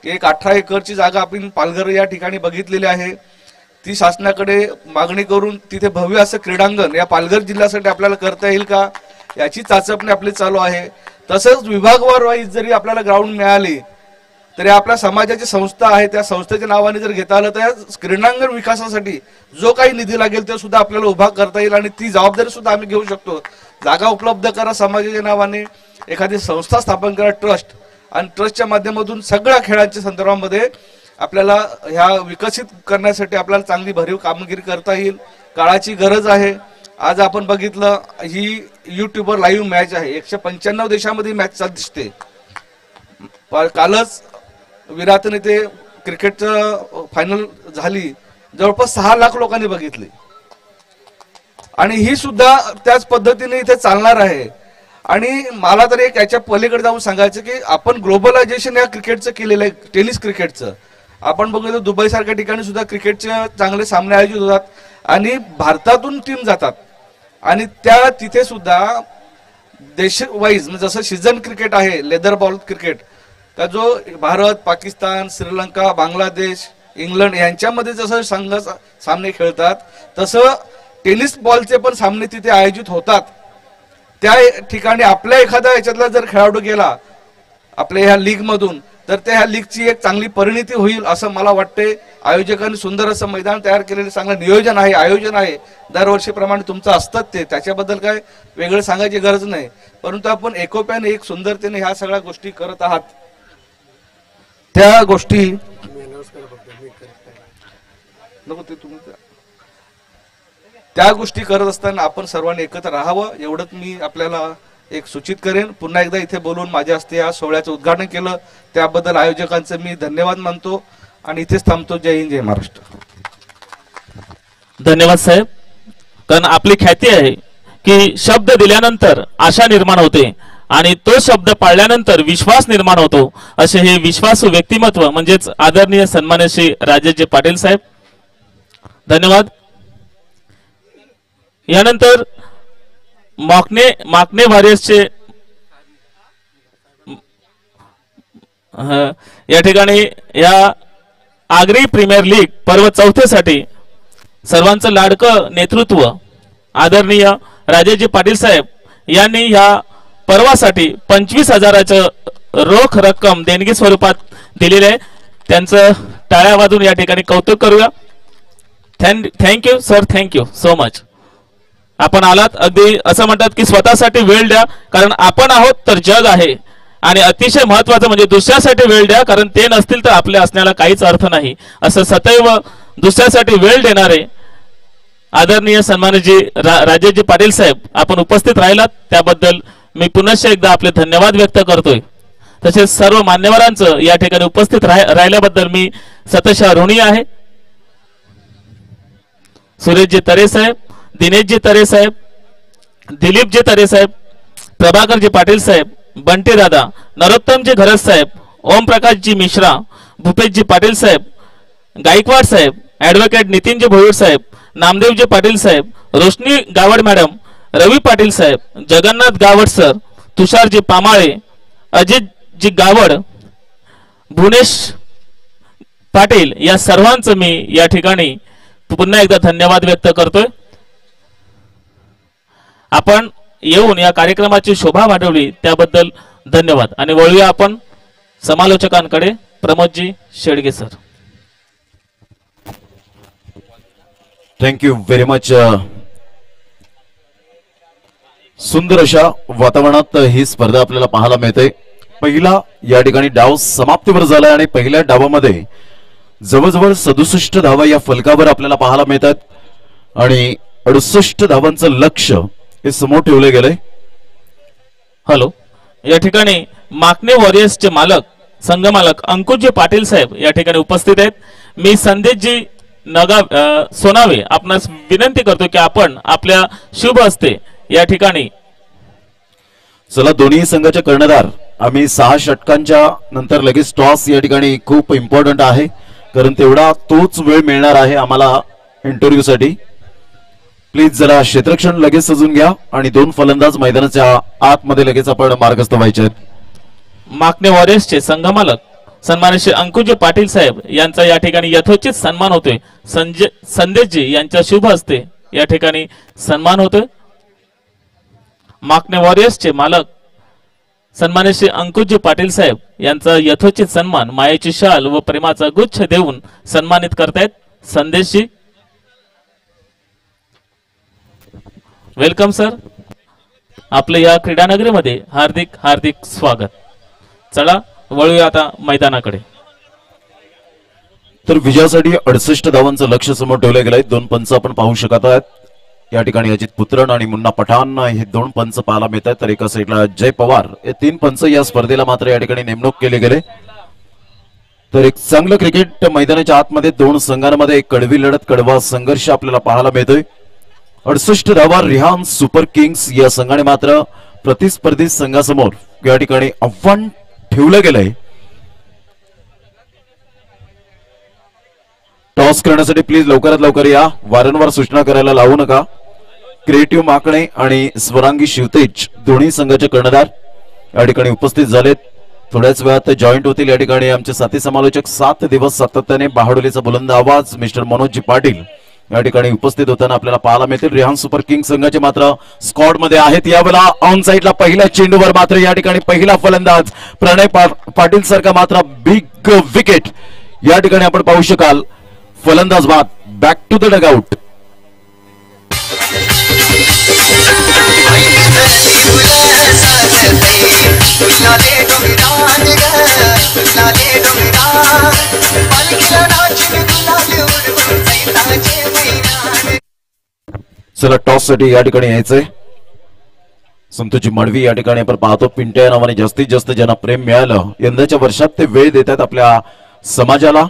की एक 18 एकरची जागा आपण पालघर या ठिकाणी बघितलेली आहे, ती शासनाकडे मागणी करून तिथे भव्य असं क्रीडांगण या पालघर जिल्ह्यासाठी आपल्याला करता येईल का याची चाचपणी आपली चालू आहे। तसंच विभागवार वाईज जरी आपल्याला ग्राउंड मिळाली तरी आपल्या समाजाची संस्था आहे, त्या संस्थेच्या नावाने जर घेता आलं तर या क्रीडांगण विकासासाठी जो काही निधी लागेल ते सुद्धा आपल्याला उभा करता येईल आणि ती जबाबदारी सुद्धा आम्ही घेऊ शकतो। जागा उपलब्ध करा, समाजाच्या नावाने एखादी संस्था स्थापन करा, ट्रस्ट, आणि ट्रस्टच्या माध्यमातून सगळ्या खेळांच्या संदर्भामध्ये आपल्याला ह्या विकसित करण्यासाठी आपल्याला चांगली भरीव कामगिरी करता येईल। काळाची गरज आहे। आज आपण बघितलं ही युट्यूबवर लाईव्ह मॅच आहे, 195 देशांमध्ये मॅच चालू दिसते। कालच विराटने ते क्रिकेटचं फायनल झाली, जवळपास 6 लाख लोकांनी बघितली आणि ही सुद्धा त्याच पद्धतीने इथे चालणार आहे। आणि मला तर एक याच्या पलीकडे जाऊन सांगायचं की आपण ग्लोबलायझेशन या क्रिकेटचं केलेलं आहे, टेनिस क्रिकेटचं आपण बघितलं दुबई सारख्या ठिकाणी सुद्धा क्रिकेटचे चांगले सामने आयोजित होतात आणि भारतातून टीम जातात आणि त्या तिथे सुद्धा देश वाईज जसं सीझन क्रिकेट आहे, लेदर बॉल क्रिकेट का जो भारत, पाकिस्तान, श्रीलंका, बांगलादेश, इंग्लंड यांच्यामध्ये जसं संघ सामने खेळतात तसं टेनिस बॉलचे पण सामने तिथे आयोजित होतात। त्या ठिकाणी आपल्या एखाद्या याच्यातला जर खेळाडू गेला आपल्या ह्या लीग मधून तर त्या ह्या लीगची एक चांगली परिणिती होईल असं मला वाटते। आयोजकांनी सुंदर असं मैदान तयार केलेलं, चांगलं नियोजन आहे, आयोजन आहे, दरवर्षीप्रमाणे तुमचं असतात ते, त्याच्याबद्दल काय वेगळं सांगायची गरज नाही, परंतु आपण एकोप्याने एक सुंदरतेने ह्या सगळ्या गोष्टी करत आहात। त्या गोष्टी नको ते तुम्ही त्या गोष्टी करत असताना आपण सर्वांनी एकत्र राहावं एवढंच मी आपल्याला एक सूचित करेन. पुन्हा एकदा इथे बोलून माझ्या हस्ते या सोहळ्याचं उद्घाटन केलं त्याबद्दल आयोजकांचे मी धन्यवाद मानतो आणि इथेच थांबतो. जय हिंद, जय महाराष्ट्र. धन्यवाद साहेब. कारण आपली ख्याती आहे की शब्द दिल्यानंतर आशा निर्माण होते आणि तो शब्द पाळल्यानंतर विश्वास निर्माण होतो. असे हे विश्वासू व्यक्तिमत्व म्हणजेच आदरणीय सन्मान्य श्री राजेशजी पाटील साहेब. धन्यवाद. यानंतर माकणे वॉरियर्सचे या ठिकाणी या आगरी प्रीमियर लीग पर्व 4साठी सर्वांचं लाडकं नेतृत्व आदरणीय राजेशजी पाटील साहेब यांनी या पर्वासाठी 25,000चं रोख रक्कम देणगी स्वरूपात दिलेले आहे. त्यांचं टाळ्या वाजून या ठिकाणी कौतुक करूया. Thank you sir, thank you so much. आपण आलात अगदी असं म्हणतात की स्वतःसाठी वेळ द्या कारण आपण आहोत तर जग आहे. आणि अतिशय महत्वाचं म्हणजे दुसऱ्यासाठी वेळ द्या कारण ते नसतील तर आपल्या असण्याला काहीच अर्थ नाही. असं सदैव दुसऱ्यासाठी वेळ देणारे आदरणीय सन्मानजी राजेशजी पाटील साहेब आपण उपस्थित राहिलात त्याबद्दल मी पुनश्च एकदा आपले धन्यवाद व्यक्त करतोय. तसेच सर्व मान्यवरांचं या ठिकाणी उपस्थित राहिल्याबद्दल मी सतशः ऋणी आहे. सुरेशजी तरे साहेब, दिनेशजी तरे साहेब, दिलीपजी तरे साहेब, प्रभाकरजी पाटील साहेब, बंटी दादा, नरोत्तमजी घरत साहेब, ओमप्रकाशजी मिश्रा, भूपेशजी पाटील साहेब, गायकवाड साहेब, ॲडव्होकेट नितीनजी भोईर साहेब, नामदेवजी पाटील साहेब, रोशनी गावड मॅडम, रवी पाटील साहेब, जगन्नाथ गावड सर, तुषारजी पामाळे, अजितजी गावड, भुवनेश पाटील या सर्वांचं मी या ठिकाणी पुन्हा एकदा धन्यवाद व्यक्त करतोय. आपण येऊन या कार्यक्रमाची शोभा वाढवली त्याबद्दल धन्यवाद. आणि वळूया आपण समालोचकांकडे. Pramodji Shedge sir. Thank you very much. सुंदर अशा वातावरणात ही स्पर्धा आपल्याला पाहायला मिळते. पहिला या ठिकाणी डाव समाप्तीवर झाला आणि पहिल्या डावामध्ये जवळजवळ 67 धावा या फलकावर आपल्याला पाहायला मिळतात आणि 68 धावांचं लक्ष हे समोर ठेवले गेले. हॅलो, या ठिकाणी माकणे वॉरियर्सचे मालक संघ मालक अंकुशजी पाटील साहेब या ठिकाणी उपस्थित आहेत. मी संदेशजी सोनावे आपणास विनंती करतो की आपण आपल्या शुभ हस्ते या ठिकाणी. चला, दोन्ही संघाचे कर्णधार आम्ही 6 षटकांच्या नंतर लगेच टॉस या ठिकाणी खूप इम्पॉर्टंट आहे कारण तेवढा तोच वेळ मिळणार आहे आम्हाला इंटरव्ह्यू साठी. प्लीज जरा क्षेत्ररक्षण लगेच सजून घ्या आणि 2 फलंदाज मैदानाच्या आतमध्ये लगेच आपण मार्गस्थ व्हायचे आहेत. माकणे वॉरियर्सचे संघ मालक सन्माननीय श्री अंकुशजी पाटील साहेब यांचा या ठिकाणी यथोचित सन्मान होतोय. संदेशजी यांच्या शुभ हस्ते या ठिकाणी सन्मान होतोय. माकणे वॉरियर्सचे मालक सन्माननीय श्री अंकुशजी पाटील साहेब यांचा यथोचित सन्मान मायेची शाल व प्रेमाचा गुच्छ देऊन सन्मानित करतायत. संदेशजी, वेलकम सर. आपलं या क्रीडानगरीमध्ये हार्दिक हार्दिक स्वागत. चला वळूया आता मैदानाकडे. तर विजयासाठी 68 धावांचं लक्ष समोर ठेवलं गेलंय. 2 पंच आपण पाहू शकत आहात. या ठिकाणी अजित पुत्रन आणि मुन्ना पठाण हे 2 पंच पाहायला मिळत आहेत. तर एका साईडला जय पवार हे 3 पंच या स्पर्धेला मात्र या ठिकाणी नेमणूक केले गेले. तर एक चांगलं क्रिकेट मैदानाच्या आतमध्ये 2 संघांमध्ये एक कडवी लढत, कडवा संघर्ष आपल्याला पाहायला मिळतोय. 68 धावा रिहान सुपर किंग्स या संघाने मात्र प्रतिस्पर्धी संघासमोर या ठिकाणी आव्हान ठेवलं गेलंय. टॉस करण्यासाठी प्लीज लवकरात लवकर या. वारंवार सूचना करायला लावू नका. क्रिएटिव्ह माकणे आणि स्वरांगी शिवतेज दोन्ही संघाचे कर्णधार या ठिकाणी उपस्थित झालेत. थोड्याच वेळात जॉईंट होतील. या ठिकाणी आमचे साथी समालोचक 7 दिवस सातत्याने बहाडोलीचा बुलंद आवाज मिस्टर मनोजजी पाटील या ठिकाणी उपस्थित होताना आपल्याला पाहायला मिळतील. रिहान सुपर किंग संघाचे मात्र स्क्वॉड मध्ये आहेत. यावेळेला ऑन साइडला पहिल्या चेंडूवर मात्र या ठिकाणी पहिला फलंदाज प्रणय पाटील सारखा मात्र बिग विकेट या ठिकाणी आपण पाहू शकाल. फलंदाज बाद, बॅक टू द डगआउट. चला, टॉस साठी या ठिकाणी यायचंय. संतोषी मडवी या ठिकाणी आपण पाहतो पिंट्या या नावाने जास्तीत जास्त ज्यांना प्रेम मिळालं यंदाच्या वर्षात ते वेळ देतात आपल्या समाजाला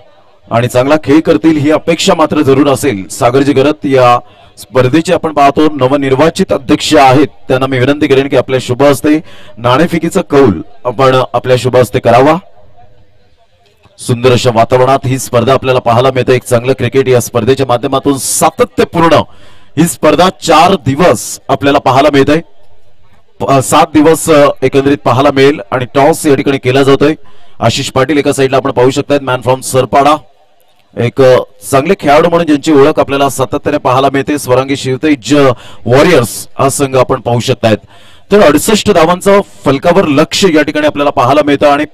आणि चांगला खेळ करतील ही अपेक्षा मात्र जरूर असेल. सागरजी गरत या स्पर्धेचे आपण पाहतो नवनिर्वाचित अध्यक्ष आहेत. त्यांना मी विनंती करेन की आपल्या शुभ हस्ते नाणेफेकीचा कौल आपण आपल्या शुभ हस्ते करावा. सुंदर अशा वातावरणात ही स्पर्धा आपल्याला पाहायला मिळते. एक चांगलं क्रिकेट या स्पर्धेच्या माध्यमातून सातत्यपूर्ण ही स्पर्धा 4 दिवस आपल्याला पाहायला मिळते. 7 दिवस एकंदरीत पाहायला मिळेल आणि टॉस या ठिकाणी केला जातोय. आशिष पाटील एका साईडला आपण पाहू शकतात मॅन फ्रॉम सरपाडा एक चांगले खेळाडू म्हणून ज्यांची ओळख आपल्याला सातत्याने पाहायला मिळते. स्वरांगी शिवतेज वॉरियर्स हा संघ आपण पाहू शकतायत. तर 68 धावांचं फलकावर लक्ष या ठिकाणी आपल्याला पाहायला मिळतं आणि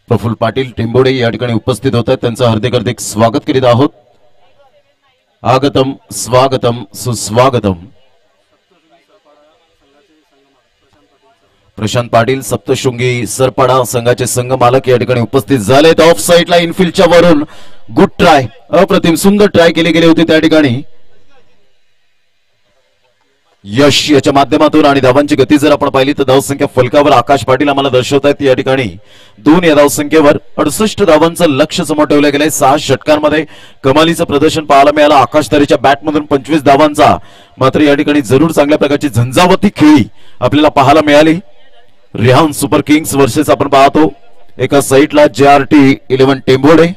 प्रफुल्ल पाटील टिंबोडे या ठिकाणी उपस्थित होत आहेत. त्यांचं हार्दिक हार्दिक स्वागत करीत आहोत. आगतम स्वागतम सुस्वागतम. प्रशांत पाटील सप्तशृंगी सरपाडा संघाचे संघ मालक या ठिकाणी उपस्थित झालेत. ऑफ साइडला इनफिल्डच्या वरून गुड ट्राय अप्रतिम सुंदर ट्राय केली गेली होती त्या ठिकाणी यश याच्या माध्यमातून आणि धावांची गती जर आपण पाहिली तर धावसंख्या फलकावर आकाश पाटील आम्हाला दर्शवत आहेत. या ठिकाणी 2 या धावसंख्येवर 68 धावांचं लक्ष समोर ठेवलं गेलंय. 6 षटकांमध्ये कमालीचं प्रदर्शन पाहायला मिळालं. आकाश तारेच्या बॅटमधून 25 धावांचा मात्र या ठिकाणी जरूर चांगल्या प्रकारची झंझावती खेळी आपल्याला पाहायला मिळाली. रेहान सुपर किंग्स वर्सेस आपण पाहतो एका साईडला JRT 11 टेंबोडे.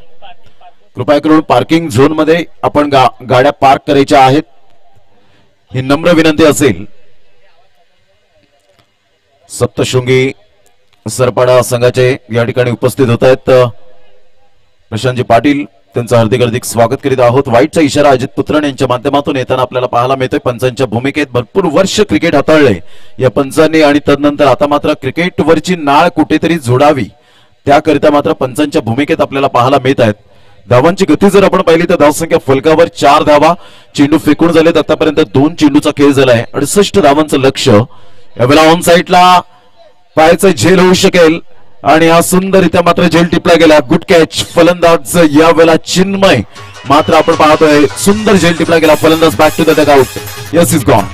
कृपया करून पार्किंग झोन मध्ये आपण गाड्या पार्क करायच्या आहेत ही नम्र विनंती असेल. सप्तशृंगी सरपाडा संघाचे या ठिकाणी उपस्थित होत आहेत प्रशांतजी पाटील. त्यांचं हार्दिक हार्दिक स्वागत करीत आहोत. वाईटचा इशारा अजित पुत्रन यांच्या माध्यमातून येताना आपल्याला पाहायला मिळतोय. पंचांच्या भूमिकेत भरपूर वर्ष क्रिकेट हाताळले या पंचांनी आणि तदनंतर आता मात्र क्रिकेटवरची नाळ कुठेतरी जोडावी त्याकरिता मात्र पंचांच्या भूमिकेत आपल्याला पाहायला मिळत आहेत. धावांची गती जर आपण पाहिली तर धावसंख्या फलकावर 4 धावा. चेंडू फेकून झालेत आतापर्यंत 2 चेंडूचा खेळ झालाय. 68 धावांचं लक्ष. यावेळेला ऑन साईडला पायाचं झेल होऊ शकेल आणि हा सुंदररित्या मात्र झेल टिपला गेला. Good catch. फलंदाज यावेळेला चिन्मय मात्र आपण पाहतोय सुंदर झेल टिपला गेला. फलंदाज back to the dugout. Yes is gone.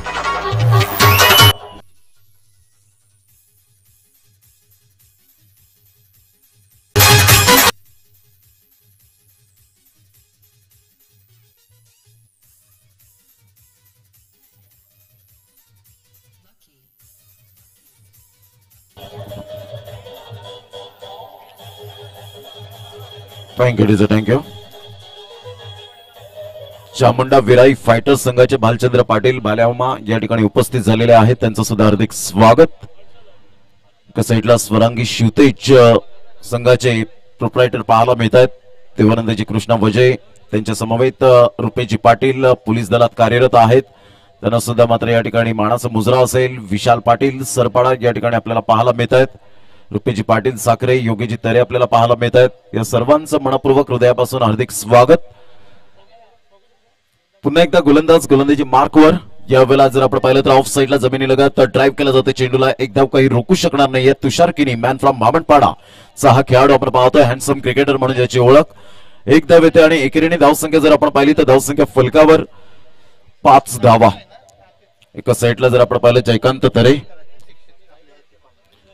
Thank you. Chamunda Virai fighter संघाचे भालचंद्र पाटील बाल्यामा या ठिकाणी उपस्थित झालेले आहेत. त्यांचं सुद्धा हार्दिक स्वागत. एका साईडला स्वरांगी शिवतेज संघाचे प्रोप्रायटर पाहायला मिळत आहेत. देवानंदजी कृष्णा वजय त्यांच्या समवेत रुपेजी पाटील पोलीस दलात कार्यरत आहेत. त्यांना सुद्धा मात्र या ठिकाणी मानाचा मुजरा असेल. विशाल पाटील सरपाडा या ठिकाणी आपल्याला पाहायला मिळत आहेत. रुपेजी पाटील साखरे योगीजी तरे आपल्याला पाहायला मिळत आहेत. या सर्वांचं मनपूर्वक हृदयापासून हार्दिक स्वागत. पुन्हा एकदा गोलंदाजी मार्कवर. यावेळेला जर आपण पाहिलं तर ऑफ साईडला जमिनीलगत ड्राईव्ह केला जातो. चेंडूला एक धाव काही रोखू शकणार नाहीये. तुषार किनी मॅन फ्रॉम मामणपाडा हा खेळाडू आपण पाहतोय हँडसम क्रिकेटर म्हणून ज्याची ओळख. एक धाव येते आणि एकेरीने धावसंख्या जर आपण पाहिली तर धावसंख्या फलकावर 5 धावा. एका साईडला जर आपण पाहिलं जयकांत तरे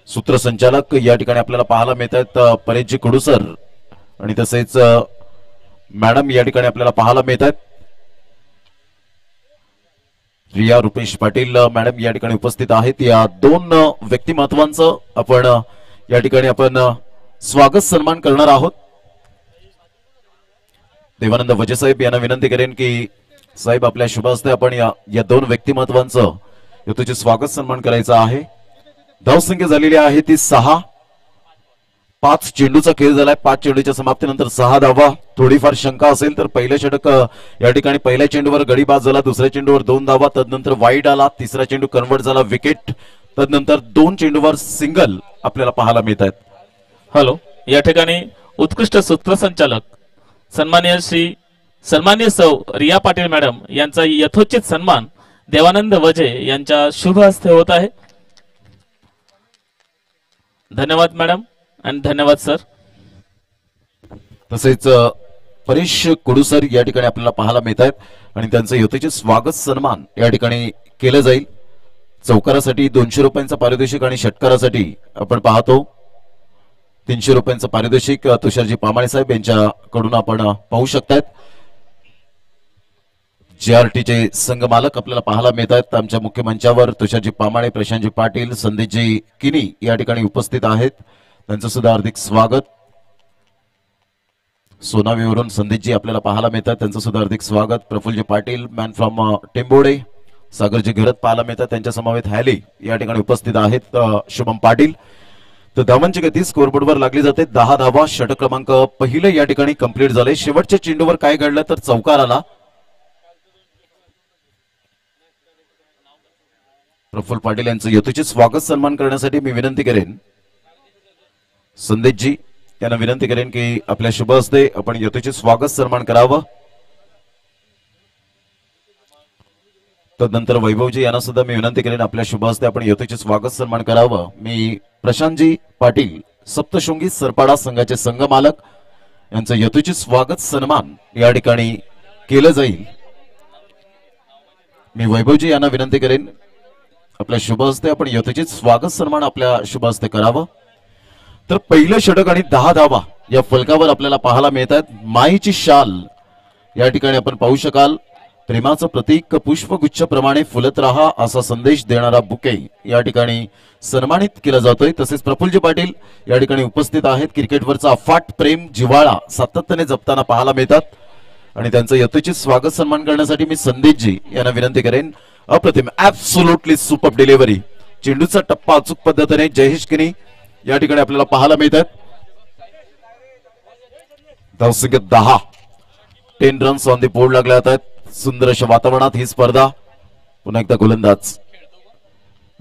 सूत्रसंचालक या ठिकाणी आपल्याला पाहायला मिळत आहेत. परेशजी कुडूसर आणि तसेच मॅडम या ठिकाणी आपल्याला पाहायला मिळत आहेत. रिया रुपेश पाटील मॅडम या ठिकाणी उपस्थित आहेत. या 2 व्यक्तिमत्वांचं आपण या ठिकाणी आपण स्वागत सन्मान करणार आहोत. देवानंद वजे साहेब यांना विनंती करेन की साहेब आपल्या शुभ हस्ते आपण या 2 व्यक्तिमत्वांचं तुझे स्वागत सन्मान करायचा आहे. धावसंख्या झालेली आहे ती 6. 5 चेंडूचा खेळ झालाय. 5 चेंडूच्या समाप्तीनंतर 6 धावा. थोडीफार शंका असेल तर पहिलं षटक या ठिकाणी पहिल्या चेंडूवर गडी बाद झाला. दुसऱ्या चेंडूवर 2 धावा. तदनंतर वाईड आला. तिसरा चेंडू कन्वर्ट झाला विकेट. तदनंतर 2 चेंडूवर सिंगल आपल्याला पाहायला मिळत आहेत. हॅलो. या ठिकाणी उत्कृष्ट सूत्रसंचालक सन्माननीय सौ रिया पाटील मॅडम यांचा यथोचित सन्मान देवानंद वजे यांच्या शुभ हस्ते होत आहे. धन्यवाद मॅडम आणि धन्यवाद सर. तसेच परेश कुडू सर या ठिकाणी आपल्याला पाहायला मिळत आहेत आणि त्यांचं यथोचित स्वागत सन्मान या ठिकाणी केलं जाईल. चौकारासाठी 200 रुपयांचा पारितोषिक आणि षटकारासाठी आपण पाहतो 300 रुपयांचं पारितोषिक तुषारजी पामाळे साहेब यांच्याकडून आपण पाहू शकतात. JRTचे संघ मालक आपल्याला पाहायला मिळत आहेत आमच्या मुख्य मंचावर. तुषारजी पामाळे, प्रशांतजी पाटील, संदीपजी किनी या ठिकाणी उपस्थित आहेत. त्यांचं सुद्धा हार्दिक स्वागत. सोनावीवरून संदीपजी आपल्याला पाहायला मिळतात, त्यांचं सुद्धा हार्दिक स्वागत. प्रफुल्लजी पाटील मॅन फ्रॉम टेंबोडे, सागरजी घरत पाहायला मिळतात, त्यांच्या समवेत हॅली या ठिकाणी उपस्थित आहेत. शुभम पाटील. तर धावांची गती स्कोरबोर्डवर लागली जाते. 10 धावा. षटक क्रमांक पहिले या ठिकाणी कंप्लीट झाले. शेवटच्या चेंडूवर काय घडलं तर चौकार आला. प्रफुल्ल पाटील यांचं यथोचित स्वागत सन्मान करण्यासाठी मी विनंती करेन संदेशजी यांना विनंती करेन की आपल्या शुभ हस्ते आपण यथोचित स्वागत सन्मान करावं. तदनंतर वैभवजी यांना सुद्धा मी विनंती करेन आपल्या शुभ हस्ते आपण यथोचित स्वागत सन्मान करावं. मी प्रशांतजी पाटील सप्तशृंगी सरपाडा संघाचे संघ मालक यांचं यथोचित स्वागत सन्मान या ठिकाणी केलं जाईल. मी वैभवजी यांना विनंती करेन आपल्या शुभ हस्ते आपण यथोचित स्वागत सन्मान आपल्या शुभ हस्ते करावं. तर पहिलं षटक आणि 10 धावा या फलकावर आपल्याला पाहायला मिळतात. माईची शाल या ठिकाणी आपण पाहू शकाल. प्रेमाचं प्रतीक पुष्पगुच्छप्रमाणे फुलत राहा असा संदेश देणारा बुके या ठिकाणी सन्मानित केला जातोय. तसेच प्रफुल्लजी पाटील या ठिकाणी उपस्थित आहेत. क्रिकेटवरचा अफाट प्रेम जिव्हाळा सातत्याने जपताना पाहायला मिळतात आणि त्यांचं यथोचित स्वागत सन्मान करण्यासाठी मी संदेशजी यांना विनंती करेन. अप्रतिम, ऍब्सोल्युटली सुपर डिलिव्हरी. चेंडूचा टप्पा अचूक पद्धतीने जयेश किनी या ठिकाणी आपल्याला पाहायला मिळतात. धावसंख्या 10. 10 रन्स ऑन द बोर्ड लागले आहेत. सुंदर अशा वातावरणात ही स्पर्धा. पुन्हा एकदा गोलंदाज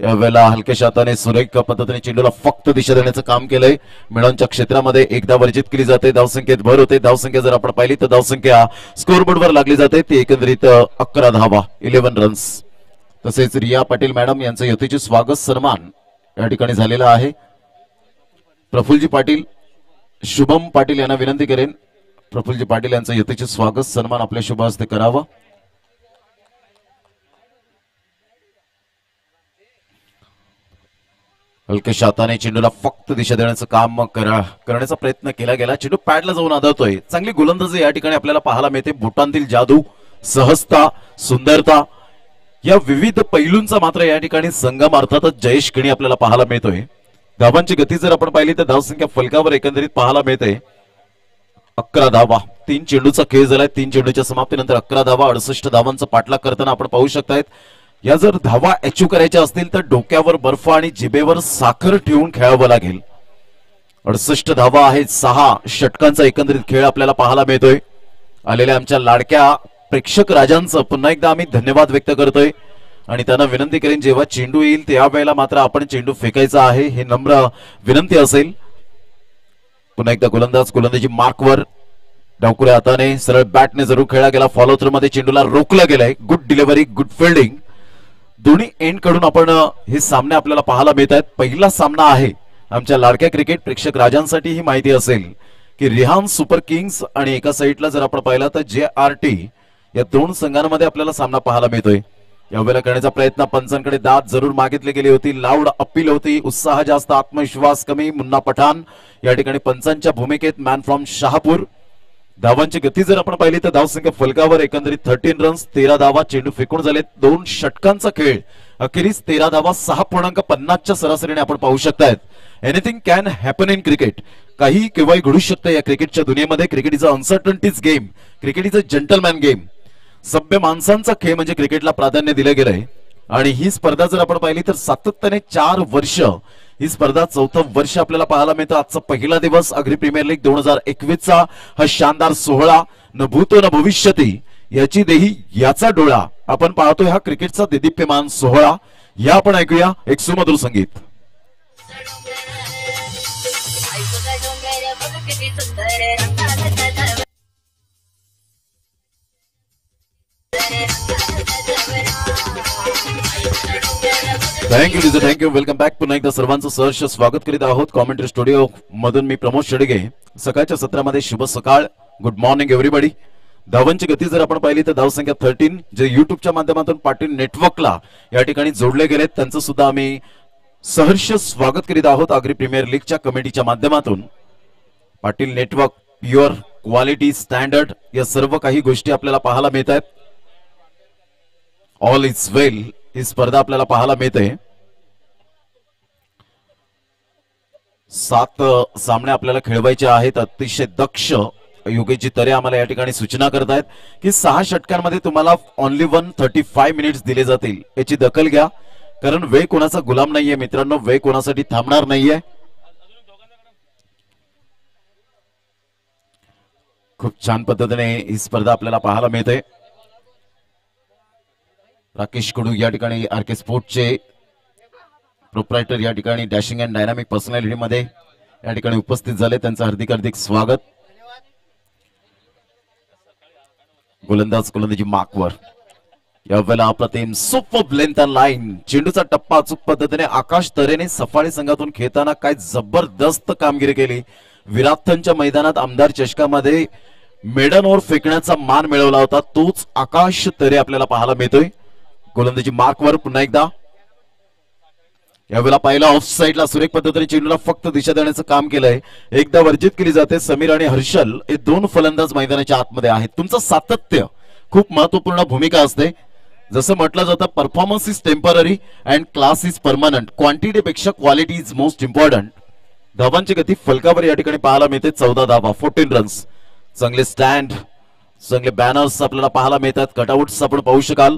यावेळेला हलक्याशा हाताने सुरेख पद्धतीने चेंडूला फक्त दिशा देण्याचं काम केलंय. मिळवणच्या क्षेत्रामध्ये एकदा वर्जित केली जाते. धावसंख्येत भर होते. धावसंख्या जर आपण पाहिली तर धावसंख्या स्कोरबोर्डवर लागली जाते ती एकंदरीत 11 धावा, 11 रन्स. तसेच रिया पाटील मॅडम यांचं यथोचित स्वागत सन्मान या ठिकाणी झालेला आहे. प्रफुल्लजी पाटील, शुभम पाटील यांना विनंती करेन प्रफुल्लजी पाटील यांचं यथोचित स्वागत सन्मान आपल्या शुभ हस्ते करावं. हलक्याशा हाताने चेंडूला फक्त दिशा देण्याचं काम करण्याचा प्रयत्न केला गेला. चेंडू पॅडला जाऊन आदळतोय. चांगली गोलंदाजी या ठिकाणी आपल्याला पाहायला मिळते. बोटांतील जादू, सहजता, सुंदरता या विविध पैलूंचा मात्र या ठिकाणी संगम अर्थातच जयेश किणी आपल्याला पाहायला मिळतोय. धावांची गती जर आपण पाहिली तर धावसंख्या फलकावर एकंदरीत पाहायला मिळते 11 धावा. 3 चेंडूचा खेळ झालाय. 3 चेंडूच्या समाप्तीनंतर 11 धावा. 68 धावांचा पाठलाग करताना आपण पाहू शकतायत. या जर धावा अचीव करायच्या असतील तर डोक्यावर बर्फ आणि जिभेवर साखर ठेवून खेळावं लागेल. 68 धावा आहेत. 6 षटकांचा एकंदरीत खेळ आपल्याला पाहायला मिळतोय. आलेल्या आमच्या लाडक्या प्रेक्षक राजांचं पुन्हा एकदा आम्ही धन्यवाद व्यक्त करतोय आणि त्यांना विनंती करेन जेव्हा चेंडू येईल त्यावेळेला मात्र आपण चेंडू फेकायचा आहे हे नम्र विनंती असेल. पुन्हा एकदा गोलंदाजी मार्कवर डावकुऱ्या हाताने सरळ बॅटने जरूर खेळला गेला. फॉलो थ्रू मध्ये चेंडूला रोखलं गेलंय. Good delivery, good fielding. दोन्ही एंड कडून आपण हे सामने आपल्याला पाहायला मिळत आहेत. पहिला सामना आहे आमच्या लाडक्या क्रिकेट प्रेक्षक राजांसाठी ही माहिती असेल की रिहान सुपर किंग्स आणि एका साईडला जर आपण पाहिलं तर JRT या 2 संघांमध्ये आपल्याला सामना पाहायला मिळतोय. यावेळेला करण्याचा प्रयत्न पंचांकडे दाद जरूर मागितली गेली होती. लाऊड अपील होती. उत्साह जास्त, आत्मविश्वास कमी. मुन्ना पठाण या ठिकाणी पंचांच्या भूमिकेत मॅन फ्रॉम शहापूर. धावांची गती जर आपण पाहिली तर धावसंख्या फलकावर एकंदरीत 13 रन्स, 13 धावा. चेंडू फेकून झाले. 2 षटकांचा खेळ. अखेरीस 13 धावा, 6.50च्या सरासरीने आपण पाहू शकतायत. Anything can happen in cricket. काही केव्हाही घडू शकतं या क्रिकेटच्या दुनियेमध्ये. Cricket is a uncertainties game. Cricket is a gentleman game. सभ्य माणसांचा खेळ म्हणजे क्रिकेटला प्राधान्य दिलं गेलंय आणि ही स्पर्धा जर आपण पाहिली तर सातत्याने 4 वर्ष ही स्पर्धा 4थं वर्ष आपल्याला पाहायला मिळतं. आजचा पहिला दिवस अग्री प्रीमियर लीग 2021चा हा शानदार सोहळा. न भूतो न भविष्यती याची देही याचा डोळा आपण पाहतोय. हा क्रिकेटचा देदीप्यमान सोहळा. या आपण ऐकूया एक सुमधुर संगीत. I thank you. Welcome back. पुन्हा एकदा सर्वांचं सहर्ष स्वागत करीत आहोत कॉमेंट्री स्टुडिओ मधून. मी प्रमोद शेडगे. सकाळच्या सत्रामध्ये शुभ सकाळ. Good morning everybody. धावांची गती जर आपण पाहिली तर धावसंख्या 13 जे युट्यूबच्या माध्यमातून पाटील नेटवर्कला या ठिकाणी जोडले गेलेत त्यांचं सुद्धा आम्ही सहर्ष स्वागत करीत आहोत आगरी प्रीमियर लीगच्या कमिटीच्या माध्यमातून. Patil network, pure quality, standard या सर्व काही गोष्टी आपल्याला पाहायला मिळत आहेत. ऑल इज वेल ही स्पर्धा आपल्याला पाहायला मिळते. 7 सामने आपल्याला खेळवायचे आहेत. अतिशय दक्ष योगेशजी तरे आम्हाला या ठिकाणी सूचना करतायत की 6 षटकांमध्ये तुम्हाला ओनली 135 मिनिट्स दिले जातील. याची दखल घ्या कारण वेळ कोणाचा गुलाम नाहीये मित्रांनो. वेळ कोणासाठी थांबणार नाहीये. खूप छान पद्धतीने ही स्पर्धा आपल्याला पाहायला मिळते. राकेश कडू या ठिकाणी आरके स्पोर्टचे प्रोप्रायटर या ठिकाणी डॅशिंग अँड डायनामिक पर्सनॅलिटी मध्ये या ठिकाणी उपस्थित झाले. त्यांचं हार्दिक स्वागत. गोलंदाजी मार्कवर यावेळेला अप्रतिम सुपर लेंथ लाईन. चेंडूचा टप्पा अचूक पद्धतीने आकाश तरेने सफाळी संघातून खेळताना काय जबरदस्त कामगिरी केली. विराथनच्या मैदानात आमदार चषकामध्ये मेडन ओव्हर फेकण्याचा मान मिळवला होता. तोच आकाश तरे आपल्याला पाहायला मिळतोय. गोलंदाजी मार्कवर पुन्हा एकदा. यावेळेला पहिला ऑफ साईडला सुरेख पद्धतीने चेंडूला फक्त दिशा देण्याचं काम केलंय. एकदा वर्जित केली जाते. समीर आणि हर्षल हे 2 फलंदाज मैदानाच्या आतमध्ये आहेत. तुमचं सातत्य खूप महत्वपूर्ण भूमिका असते. जसं म्हटलं जातं performance is temporary and class is permanent. Quantity पेक्षा क्वालिटी इज मोस्ट इम्पॉर्टंट. धावांची गती फलकावर या ठिकाणी पाहायला मिळते. 14 धावा, 14 रन्स. चांगले स्टँड, चांगले बॅनर्स आपल्याला पाहायला मिळतात. कटआउट्स आपण पाहू शकाल.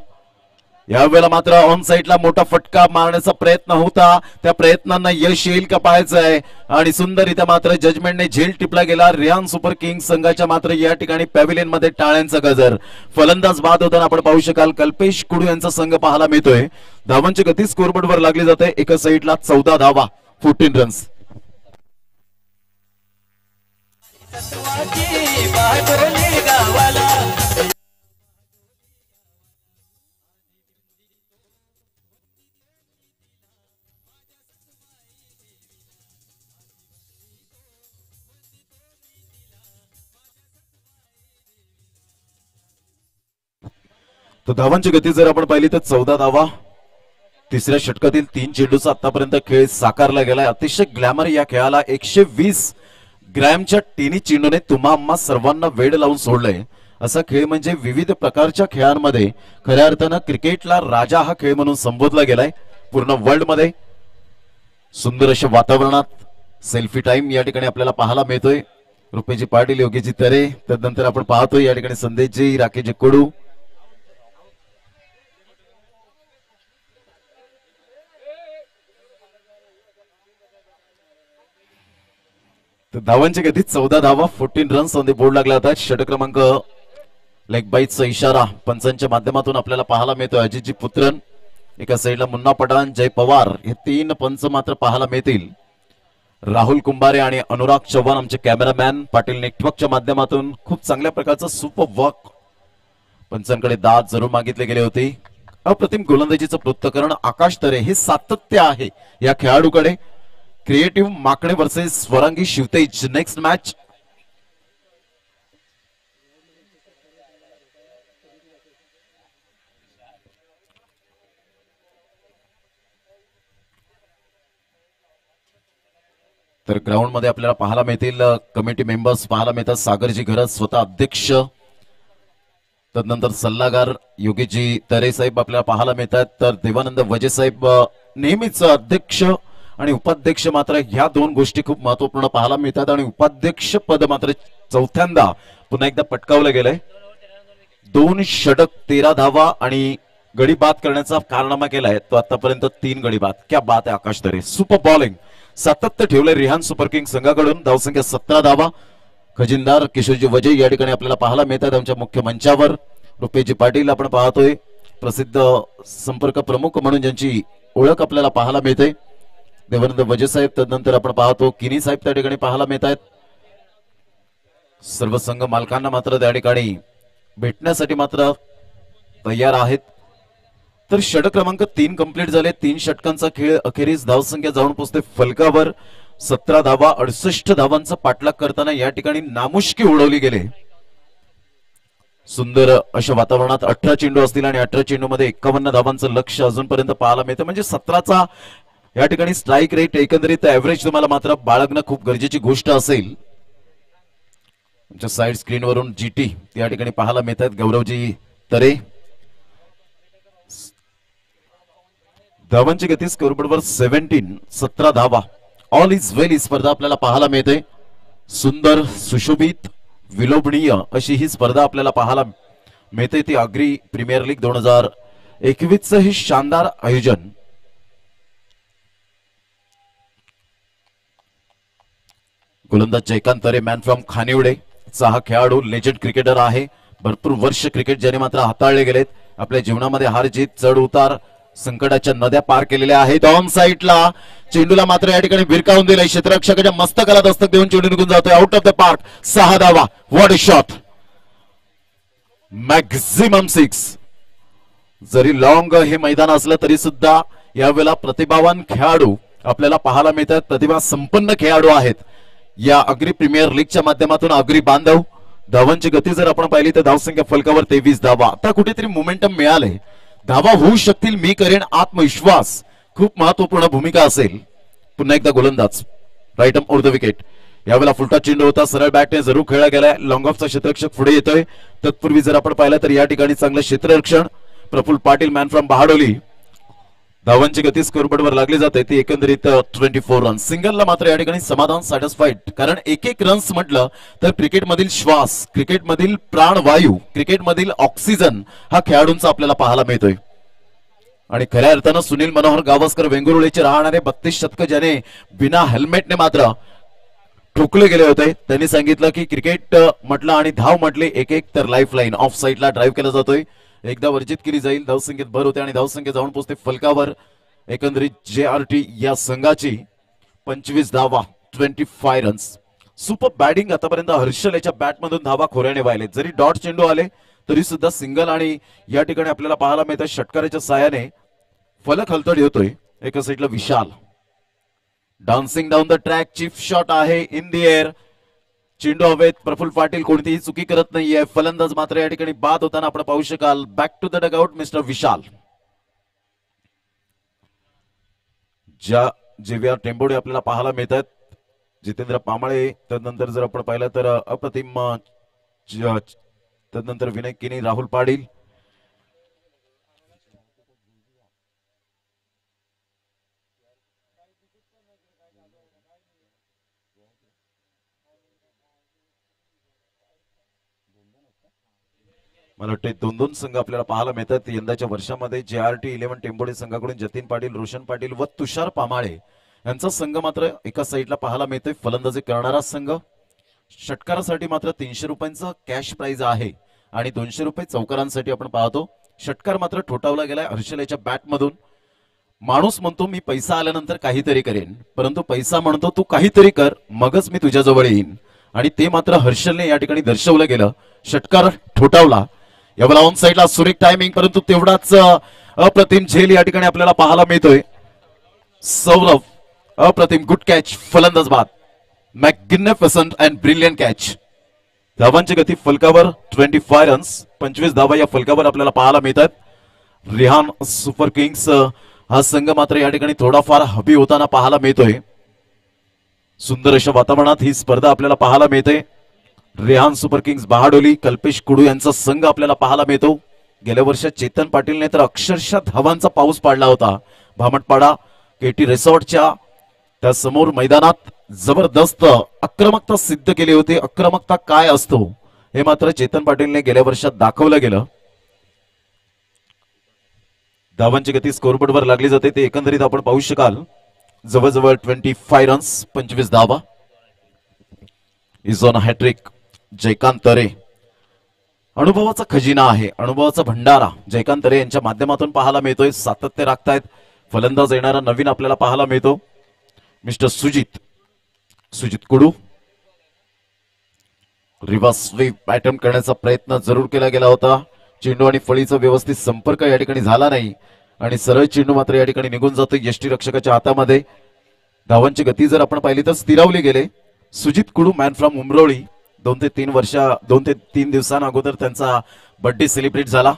यावेळेला मात्र ऑन साईडला मोठा फटका मारण्याचा प्रयत्न होता. त्या प्रयत्नांना यश येईल का पाहायचंय. आणि सुंदररित्या मात्र जजमेंटने झेल टिपला गेला. रियान सुपर किंग्स संघाच्या मात्र या ठिकाणी पॅव्हिलियन मध्ये टाळ्यांचा गजर. फलंदाज बाद होताना आपण पाहू शकाल कल्पेश कुडू यांचा संघ पाहायला मिळतोय. धावांची गती स्कोरबोर्डवर लागली जाते. एका साईडला 14 धावा, 14 रन्स. तर धावांची गती जर आपण पाहिली तर 14 धावा. तिसऱ्या षटकातील 3 चेंडूचा आतापर्यंत खेळ साकारला गेलाय. अतिशय ग्लॅमर या खेळाला. 120 ग्रॅमच्या टेनी चेंडूने तुम्हा आम्हा सर्वांना वेड लावून सोडलंय. असा खेळ म्हणजे विविध प्रकारच्या खेळांमध्ये खऱ्या अर्थानं क्रिकेटला राजा हा खेळ म्हणून संबोधला गेलाय पूर्ण वर्ल्ड मध्ये. सुंदर अशा वातावरणात सेल्फी टाइम या ठिकाणी आपल्याला पाहायला मिळतोय. रुपेजी पाटील, योगेशजी तरे, त्यानंतर आपण पाहतोय या ठिकाणी संदेशजी, राकेशजी कडू. तर धावांची गती 14 धावा, 14 रन्स ऑन द बोर्ड लागला होता. षटक क्रमांक लेग बाईटचा इशारा पंचांच्या माध्यमातून आपल्याला पाहायला मिळतोय. अजितजी पुत्रन, एका साईडला मुन्ना पठाण, जय पवार हे 3 पंच मात्र पाहायला मिळतील. राहुल कुंभारे आणि अनुराग चव्हाण आमचे कॅमेरामॅन पाटील नेटवर्कच्या माध्यमातून खूप चांगल्या प्रकारचं सुपर वर्क. पंचांकडे दाद जरूर मागितले गेले होते. अप्रतिम गोलंदाजीचं पृथक्करण. आकाश तरे हे सातत्य आहे या खेळाडूकडे. Creative Makane versus Swarangi Shivtej. Next match. तर ग्राउंड मध्ये आपल्याला पाहायला मिळतील कमिटी मेंबर्स पाहायला मिळतात. सागरजी घरत स्वतः अध्यक्ष, तदनंतर सल्लागार योगेशजी तरे साहेब आपल्याला पाहायला मिळतात. तर देवानंद वजे साहेब नेहमीच अध्यक्ष आणि उपाध्यक्ष मात्र ह्या 2 गोष्टी खूप महत्वपूर्ण पाहायला मिळतात. आणि उपाध्यक्ष पद मात्र 4थ्यांदा पुन्हा एकदा पटकावलं गेलंय. 2 षटक, 13 धावा आणि गडी बाद करण्याचा कारनामा केलाय तो आतापर्यंत 3 गडी बाद. क्या बात आहे आकाश तरे. सुपर बॉलिंग सातत्य ठेवलंय रिहान सुपर किंग संघाकडून. धावसंख्या 17 धावा. खजिनदार किशोरजी वजे या ठिकाणी आपल्याला पाहायला मिळतात आमच्या मुख्य मंचावर. रुपेशजी पाटील आपण पाहतोय प्रसिद्ध संपर्क प्रमुख म्हणून ज्यांची ओळख आपल्याला पाहायला मिळते. देवानंद वजे साहेब, तदनंतर आपण पाहतो किनी साहेब त्या ठिकाणी पाहायला मिळत आहेत. सर्व संघ मालकांना मात्र त्या ठिकाणी भेटण्यासाठी मात्र तयार आहेत. तर षटक क्रमांक 3 कंप्लीट झाले. 3 षटकांचा खेळ अखेरीस धावसंख्या जाऊन पोहोचते फलकावर. 17 धावा 68 धावांचा पाठलाग करताना या ठिकाणी नामुष्की उडवली गेले. सुंदर अशा वातावरणात 18 चेंडू असतील आणि 18 चेंडू मध्ये 51 धावांचं लक्ष अजूनपर्यंत पाहायला मिळतं. म्हणजे 17चा या ठिकाणी स्ट्राईक रेट एकंदरीत एव्हरेज तुम्हाला मात्र बाळगणं खूप गरजेची गोष्ट असेल. तुमच्या साइड स्क्रीनवरून जीटी या ठिकाणी पाहायला मिळत आहेत. गौरवजी तरे. धावांची गती स्कोरबोर्डवर 17 धावा. ऑल इज वेल ही स्पर्धा आपल्याला पाहायला मिळते. सुंदर सुशोभित विलोभनीय अशी ही स्पर्धा आपल्याला पाहायला मिळते. ती आगरी प्रीमियर लीग 2021 हे शानदार आयोजन. गोलंदाज जयकांत तरे मॅन फ्रॉम खानिवडे चा हा खेळाडू लेजंड क्रिकेटर आहे. भरपूर वर्ष क्रिकेट ज्याने मात्र हाताळले गेलेत. आपल्या जीवनामध्ये हार जीत चढ उतार संकटाच्या नद्या पार केलेल्या आहेत. ऑन साईडला चेंडूला मात्र या ठिकाणी भिरकावून दिलाय. क्षेत्ररक्षकाच्या मस्तकाला दस्तक देऊन चेंडू निघून जातोय आउट ऑफ द पार्क. 6 धावा. What a shot. मॅक्झिमम 6. जरी लॉंग हे मैदान असलं तरी सुद्धा यावेळेला प्रतिभावान खेळाडू आपल्याला पाहायला मिळतात. प्रतिभा संपन्न खेळाडू आहेत या आगरी प्रीमियर लीगच्या माध्यमातून. आगरी बांधव धावांची गती जर आपण पाहिली तर धावसंख्या फलकावर 23 धावा. आता कुठेतरी मोमेंटम मिळाले. धावा होऊ शकतील. मी करेन. आत्मविश्वास खूप महत्वपूर्ण भूमिका असेल. पुन्हा एकदा गोलंदाज right arm over the wicket. यावेळेला फुलटा चेंडू होता. सरळ बॅटने जरूर खेळला गेलाय. लॉंग ऑफचा क्षेत्ररक्षक पुढे येतोय. तत्पूर्वी जर आपण पाहिलं तर या ठिकाणी चांगलं क्षेत्ररक्षण. Prafull Patil man from Bahadoli. धावांची गती स्कोरबोर्डवर लागली जाते ती एकंदरीत 24 रन. सिंगलला मात्र या ठिकाणी समाधान सॅटिस्फाईड. कारण एक रन्स म्हटलं तर क्रिकेटमधील श्वास, क्रिकेटमधील प्राणवायू, क्रिकेटमधील ऑक्सिजन हा खेळाडूंचा आपल्याला पाहायला मिळतोय. आणि खऱ्या अर्थानं सुनील मनोहर गावस्कर वेंगुर्लेचे राहणारे 32 शतक ज्याने बिना हेल्मेटने मात्र ठोकले गेले होते. त्यांनी सांगितलं की क्रिकेट म्हटलं आणि धाव म्हटले एक तर लाईफ लाईन. ऑफ साईडला ड्राईव्ह केला जातोय. एकदा वर्जित केली जाईल. धावसंख्येत भर होते आणि धावसंख्या जाऊन पोहोचते फलकावर. एकंदरीत JRT या संघाची 25 धावा 25 रन्स. सुपर बॅटिंग आतापर्यंत हर्षल याच्या बॅटमधून धावा खोऱ्याने वाहिले. जरी डॉट चेंडू आले तरी सुद्धा सिंगल आणि या ठिकाणी आपल्याला पाहायला मिळतं षटकाराच्या साहाय्याने फलक हलतडी होतोय. एका साईडला Vishal dancing down the track. Chief shot आहे इन द एअर. चेंडू हवेत. प्रफुल्ल पाटील कोणतीही चुकी करत नाहीये. फलंदाज मात्र या ठिकाणी बाद होताना आपण पाहू शकाल. Back to the dugout mister Vishal. ज्या JVR टेंबोडे आपल्याला पाहायला मिळतात. जितेंद्र पामाळे. त्यानंतर जर आपण पाहिलं तर अप्रतिम. त्यानंतर विनय किनी, राहुल पाटील. मला वाटते 2-2 संघ आपल्याला पाहायला मिळतात यंदाच्या वर्षामध्ये. JRT 11 टेंबोडे संघाकडून जतीन पाटील, रोशन पाटील व तुषार पामाळे यांचा संघ मात्र एका साईडला पाहायला मिळतोय. फलंदाजी करणारा संघ. षटकारासाठी मात्र 300 रुपयांचं कॅश प्राइज आहे आणि 200 रुपये चौकारांसाठी आपण पाहतो. षटकार मात्र ठोठावला गेलाय हर्षल याच्या बॅटमधून. माणूस म्हणतो मी पैसा आल्यानंतर काहीतरी करेन, परंतु पैसा म्हणतो तू काहीतरी कर मगच मी तुझ्याजवळ येईन. आणि ते मात्र हर्षलने या ठिकाणी दर्शवलं गेलं. षटकार ठोठावला. यावेळेला ऑन साईडला सुरेख टायमिंग, परंतु तेवढाच अप्रतिम झेल या ठिकाणी आपल्याला पाहायला मिळतोय. सौरभ अप्रतिम गुड कॅच. फलंदाज बाद. Magnificent and brilliant catch. धावांची गती फलकावर 25 रन्स. 25 धावा या फलकावर आपल्याला पाहायला मिळतात. रिहान सुपर किंग्स हा संघ मात्र या ठिकाणी थोडाफार हबी होताना पाहायला मिळतोय. सुंदर अशा वातावरणात ही स्पर्धा आपल्याला पाहायला मिळते. रेहान सुपर किंग्स बहाडोली, कल्पेश कुडू यांचा संघ आपल्याला पाहायला मिळतो. गेल्या वर्षात चेतन पाटीलने तर अक्षरशः धावांचा पाऊस पाडला होता. भामटपाडा KT रिसॉर्टच्या त्या समोर मैदानात जबरदस्त आक्रमकता सिद्ध केली होती. आक्रमकता काय असतो हे मात्र चेतन पाटीलने गेल्या वर्षात दाखवलं गेलं. धावांची गती स्कोरबोर्डवर लागली जाते ते एकंदरीत आपण पाहू शकाल. जवळजवळ 25 रन्स 25 धावा. इज ऑन हॅट्रिक जयकांत तरे. अनुभवाचा खजिना आहे, अनुभवाचा भंडारा जयकांत तरे यांच्या माध्यमातून पाहायला मिळतोय. सातत्य राखतायत. फलंदाज येणारा नवीन आपल्याला पाहायला मिळतो मिस्टर सुजित कुडू. रिव्हर्स स्वीप अटेम्प्ट करण्याचा प्रयत्न जरूर केला गेला होता. चेंडू आणि फळीचा व्यवस्थित संपर्क या ठिकाणी झाला नाही आणि सरळ चेंडू मात्र या ठिकाणी निघून जातो यष्टीरक्षकाच्या हातामध्ये. धावांची गती जर आपण पाहिली तर स्थिरावली गेले. सुजित कुडू मॅन फ्रॉम उमरोळी 2 ते 3 दिवसांअगोदर त्यांचा बर्थडे सेलिब्रेट झाला.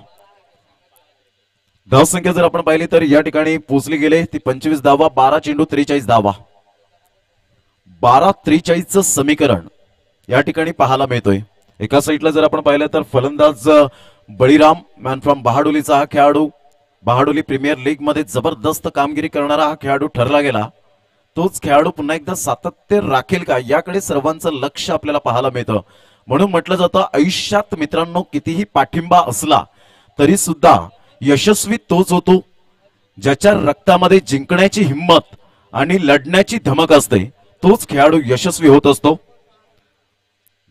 धावसंख्या जर आपण पाहिली तर या ठिकाणी पोहोचली गेले ती 25 धावा, 12 चेंडू 43 धावा. 12-43 समीकरण या ठिकाणी पाहायला मिळतोय. एका साईडला जर आपण पाहिलं तर फलंदाज बळीराम मॅन फ्रॉम बहाडोलीचा हा खेळाडू, बहाडोली प्रीमियर लीग मध्ये जबरदस्त कामगिरी करणारा हा खेळाडू ठरला गेला. तोच खेळाडू पुन्हा एकदा सातत्य राखेल का याकडे सर्वांचं लक्ष आपल्याला पाहायला मिळतं. म्हणून म्हटलं जातं आयुष्यात मित्रांनो कितीही पाठिंबा असला तरी सुद्धा यशस्वी तोच होतो ज्याच्या रक्तामध्ये जिंकण्याची हिंमत आणि लढण्याची धमक असते. तोच खेळाडू यशस्वी होत असतो.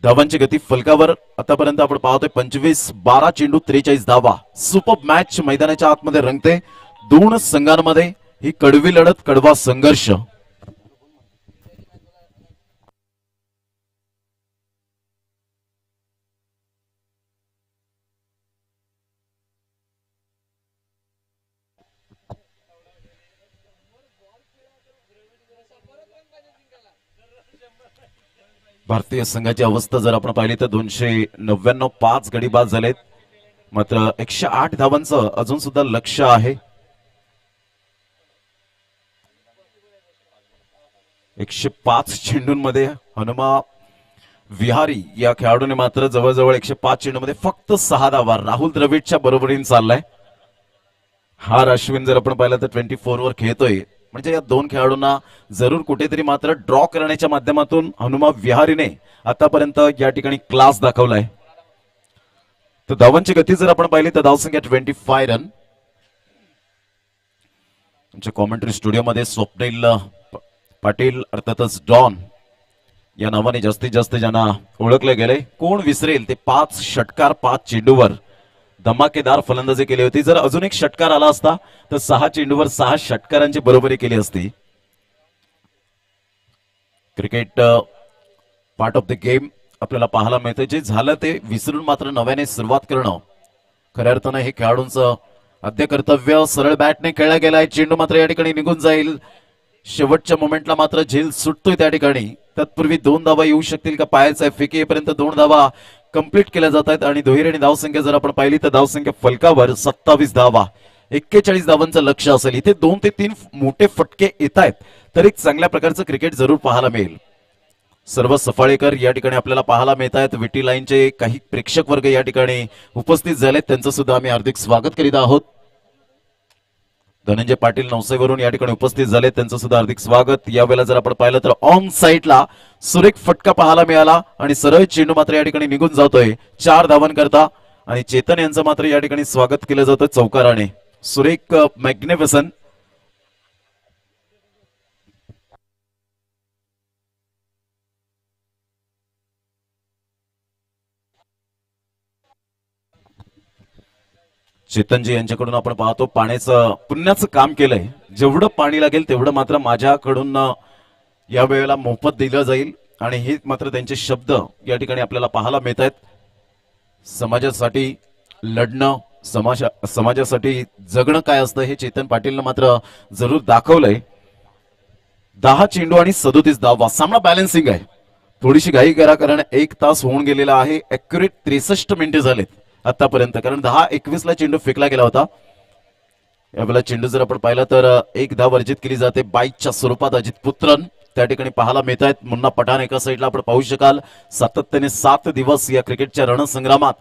धावांची गती फलकावर आतापर्यंत आपण पाहतोय 25, 12 चेंडू 43 धावा. सुपर मॅच मैदानाच्या आतमध्ये रंगते. दोन संघांमध्ये ही कडवी लढत, कडवा संघर्ष. भारतीय संघाची अवस्था जर आपण पाहिली तर 299 5 गडी बाद झालेत. मात्र 108 धावांचं अजून सुद्धा लक्ष आहे. 105 चेंडूंमध्ये हनुमा विहारी या खेळाडूने मात्र जवळजवळ 105 चेंडूमध्ये फक्त 6 धावा. राहुल द्रविडच्या बरोबरीने चाललाय. हार अश्विन जर आपण पाहिलं तर 24 वर खेळतोय. म्हणजे या दोन खेळाडूंना जरूर कुठेतरी मात्र ड्रॉ करण्याच्या माध्यमातून हनुमा विहारीने आतापर्यंत या ठिकाणी क्लास दाखवलाय. तर धावांची गती जर आपण पाहिली तर धावसंख्या 25 रन. आमच्या कॉमेंट्री स्टुडिओमध्ये स्वप्नील पाटील अर्थातच डॉन या नावाने जास्तीत जास्त ज्यांना ओळखले गेले. कोण विसरेल ते 5 षटकार 5 चेंडूवर धमाकेदार फलंदाजी केली होती. जर अजून एक षटकार आला असता तर 6 चेंडूवर 6 षटकारांची बरोबरी केली असती. Cricket part of the game आपल्याला पाहायला मिळतं. जे झालं ते विसरून मात्र नव्याने सुरुवात करणं खऱ्या अर्थानं हे खेळाडूंचं आद्य कर्तव्य. सरळ बॅटने खेळला गेलाय. चेंडू मात्र या ठिकाणी निघून जाईल. शेवटच्या मोमेंटला मात्र झेल सुटतोय त्या ठिकाणी. तत्पूर्वी 2 धावा येऊ शकतील का पाहायचं आहे. फेकी येईपर्यंत 2 धावा कंप्लीट केल्या जात आहेत. आणि दुहेरी धावसंख्या जर आपण पाहिली तर धावसंख्या फलकावर 27 धावा. 41 धावांचं लक्ष असेल. इथे 2 ते 3 मोठे फटके येत आहेत तर एक चांगल्या प्रकारचं क्रिकेट जरूर पाहायला मिळेल. सर्व सफाळेकर या ठिकाणी आपल्याला पाहायला मिळत आहेत. विटी लाईनचे काही प्रेक्षक वर्ग या ठिकाणी उपस्थित झालेत. त्यांचं सुद्धा आम्ही हार्दिक स्वागत करीत आहोत. धनंजय पाटील नवसेवरून या ठिकाणी उपस्थित झाले. त्यांचं सुद्धा हार्दिक स्वागत. यावेळेला जर आपण पाहिलं तर ऑन साईडला सुरेख फटका पाहायला मिळाला आणि सरळ चेंडू मात्र या ठिकाणी निघून जातोय 4 धावांकरता. आणि चेतन यांचं मात्र या ठिकाणी स्वागत केलं जातं चौकाराने. सुरेख मॅग्निफिसंट. चेतनजी यांच्याकडून आपण पाहतो पाण्याचं पुण्याचं काम केलंय. जेवढं पाणी लागेल तेवढं मात्र माझ्याकडून या वेळेला मोफत दिलं जाईल. आणि हे मात्र त्यांचे शब्द या ठिकाणी आपल्याला पाहायला मिळत आहेत. समाजासाठी लढणं, समाजासाठी जगणं काय असतं हे चेतन पाटीलनं मात्र जरूर दाखवलंय. 10 चेंडू आणि 37 धावा. सामना बॅलन्सिंग आहे. थोडीशी घाई करा कारण 1 तास होऊन गेलेला आहे. ऍक्युरेट 63 मिनिटे झालेत आतापर्यंत. कारण 10-21 ला चेंडू फेकला गेला होता. यावेळेला चेंडू जर आपण पाहिला तर 1 धाव अर्जित केली जाते बाईकच्या स्वरूपात. अजित पुत्रन त्या ठिकाणी पाहायला मिळत आहेत. मुन्ना पठाण एका साईडला आपण पाहू शकाल. सातत्याने 7 दिवस या क्रिकेटच्या रणसंग्रामात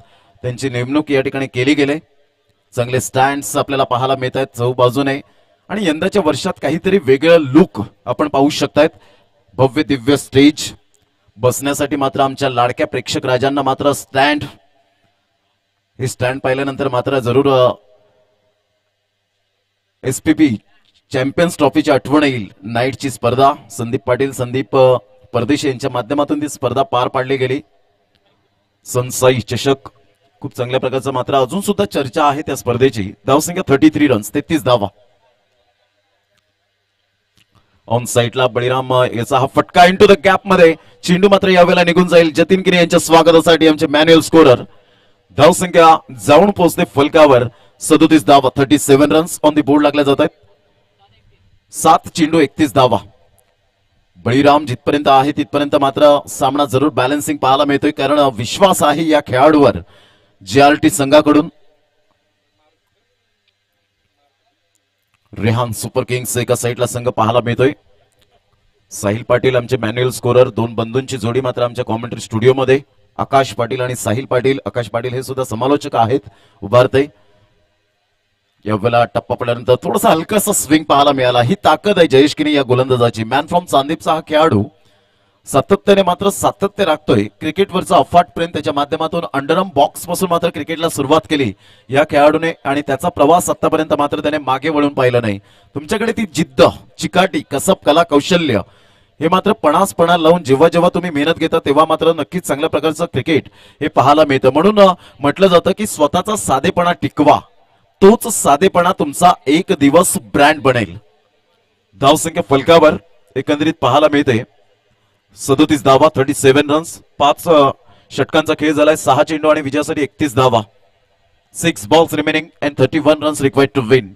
त्यांची नेमणूक या ठिकाणी केली गेले. चांगले स्टँड्स आपल्याला पाहायला मिळत आहेत चहू बाजूने. आणि यंदाच्या वर्षात काहीतरी वेगळं लुक आपण पाहू शकतायत. भव्य दिव्य स्टेज. बसण्यासाठी मात्र आमच्या लाडक्या प्रेक्षक राजांना मात्र स्टँड. हे स्टँड पाहिल्यानंतर मात्र जरूर एसपीपी चॅम्पियन्स ट्रॉफीची आठवण येईल. नाईटची स्पर्धा संदीप पाटील, संदीप परदेशी यांच्या माध्यमातून ती स्पर्धा पार पाडली गेली. सनसाई चषक खूप चांगल्या प्रकारचं मात्र अजून सुद्धा चर्चा आहे त्या स्पर्धेची. धावसंख्या 33 रन्स, 33 धावा. ऑन साईडला बळीराम याचा हा फटका इंटू द गॅप मध्ये. चेंडू मात्र यावेळेला निघून जाईल. जतीन गिरे यांच्या स्वागतासाठी आमचे मॅन्युअल स्कोरर. धावसंख्या जाऊन पोहोचते फलकावर 37 धावा, 37 रन्स ऑन दी बोर्ड लागल्या जात आहेत. 7 चेंडू 31 धावा. बळीराम जिथपर्यंत आहे तिथपर्यंत मात्र सामना जरूर बॅलन्सिंग पाहायला मिळतोय, कारण विश्वास आहे या खेळाडूवर JRT संघाकडून. रेहान सुपर किंग्स एका साईडला संघ पाहायला मिळतोय. साहिल पाटील आमचे मॅन्युअल स्कोरर, दोन बंधूंची जोडी मात्र आमच्या कॉमेंट्री स्टुडिओमध्ये. आकाश पाटील आणि साहिल पाटील. आकाश पाटील हे सुद्धा समालोचक आहेत उभारते. यावेळेला टप्पा पडल्यानंतर थोडासा हलकासा स्विंग पाहायला मिळाला. ही ताकद आहे जयेश किनी या गोलंदाजाची. मॅन फ्रॉम चांदीपचा हा खेळाडू सातत्याने मात्र सातत्य राखतोय. क्रिकेटवरचा अफाट प्रेम त्याच्या माध्यमातून अंडरआर्म बॉक्स पासून मात्र क्रिकेटला सुरुवात केली या खेळाडूने, आणि त्याचा प्रवास आतापर्यंत मात्र त्याने मागे वळून पाहिलं नाही. तुमच्याकडे ती जिद्द, चिकाटी, कसब, कला, कौशल्य हे मात्र पणासपणा लावून जेव्हा जेव्हा तुम्ही मेहनत घेता तेव्हा मात्र नक्कीच चांगल्या प्रकारचं क्रिकेट हे पाहायला मिळतं. म्हणून म्हटलं जातं की स्वतःचा साधेपणा टिकवा, तोच साधेपणा तुमचा एक दिवस ब्रँड बनेल. धावसंख्या फलकावर एकंदरीत पाहायला मिळते 37 धावा, 37 रन्स. 5 षटकांचा खेळ झालाय. 6 चेंडू आणि विजयासाठी 31 धावा. 6 balls remaining and 31 runs required to win.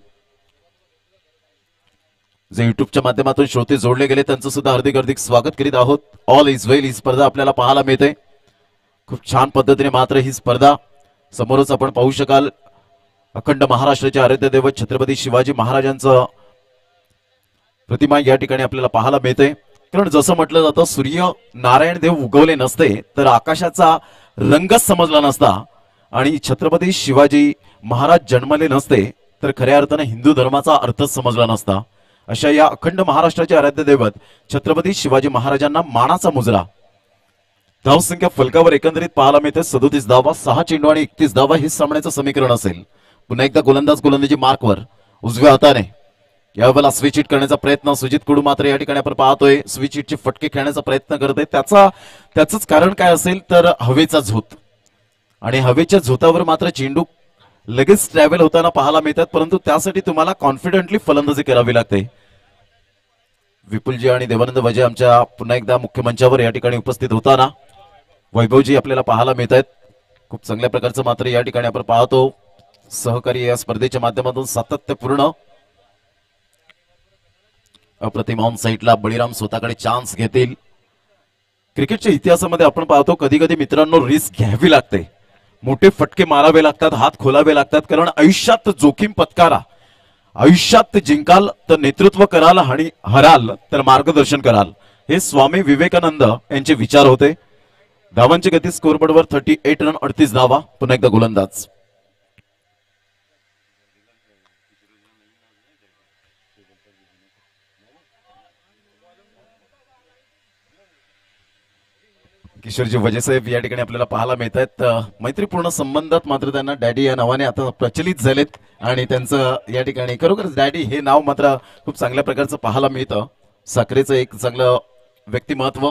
जे युट्यूबच्या माध्यमातून श्रोते जोडले गेले त्यांचं सुद्धा हार्दिक हार्दिक स्वागत करीत आहोत. ऑल इज वेल ही स्पर्धा आपल्याला पाहायला मिळते. खूप छान पद्धतीने मात्र ही स्पर्धा समोरच आपण पाहू शकाल. अखंड महाराष्ट्राचे आराध्य दैवत छत्रपती शिवाजी महाराजांचं प्रतिमा या ठिकाणी आपल्याला पाहायला मिळते. कारण जसं म्हटलं जातं, सूर्य नारायण देव उगवले नसते तर आकाशाचा रंगच समजला नसता, आणि छत्रपती शिवाजी महाराज जन्मले नसते तर खऱ्या अर्थाने हिंदू धर्माचा अर्थच समजला नसता. अशा या अखंड महाराष्ट्राचे आराध्य दैवत छत्रपती शिवाजी महाराजांना मानाचा मुजरा. धावसंख्या फलकावर एकंदरीत पाहायला मिळते 37 धावा, 6 चेंडू आणि 31 धावा हे सामन्याचं समीकरण असेल. पुन्हा एकदा गोलंदाजी मार्कवर उजव्या हाताने यावेळेला स्विच हिट करण्याचा प्रयत्न. सुजित कुडू मात्र या ठिकाणी आपण पाहतोय स्विच हिटचे फटके खेळण्याचा प्रयत्न करत आहे. त्याच कारण काय असेल तर हवेचा झोत, आणि हवेच्या झोतावर मात्र चेंडू लगेच ट्रॅव्हल होताना पाहायला मिळतात, परंतु त्यासाठी तुम्हाला कॉन्फिडेंटली फलंदाजी करावी लागते. विपुलजी आणि देवानंद वजे आमच्या पुन्हा एकदा मुख्य मंचावर या ठिकाणी उपस्थित होताना वैभवजी आपल्याला पाहायला मिळत आहेत. खूप चांगल्या प्रकारचं मात्र या ठिकाणी आपण पाहतो सहकारी या स्पर्धेच्या माध्यमातून सातत्यपूर्ण अप्रतिम ऑन साईडला बळीराम स्वतःकडे चान्स घेतील. क्रिकेटच्या इतिहासामध्ये आपण पाहतो कधी कधी मित्रांनो रिस्क घ्यावी लागते, मोठे फटके मारावे लागतात, हात खोलावे लागतात, कारण आयुष्यात जोखीम पत्कारा. आयुष्यात जिंकाल तर नेतृत्व कराल आणि हराल तर मार्गदर्शन कराल, हे स्वामी विवेकानंद यांचे विचार होते. धावांची गती स्कोरबोर्डवर 38 रन 38 धावा. पुन्हा एकदा गोलंदाज किशोरजी वजेसाहेब या ठिकाणी आपल्याला पाहायला मिळत आहेत. मैत्रीपूर्ण संबंधात मात्र त्यांना डॅडी या नावाने आता प्रचलित झालेत, आणि त्यांचं या ठिकाणी खरोखरच डॅडी हे नाव मात्र खूप चांगल्या प्रकारचं पाहायला मिळतं. साखरेचं एक चांगलं व्यक्तिमत्व.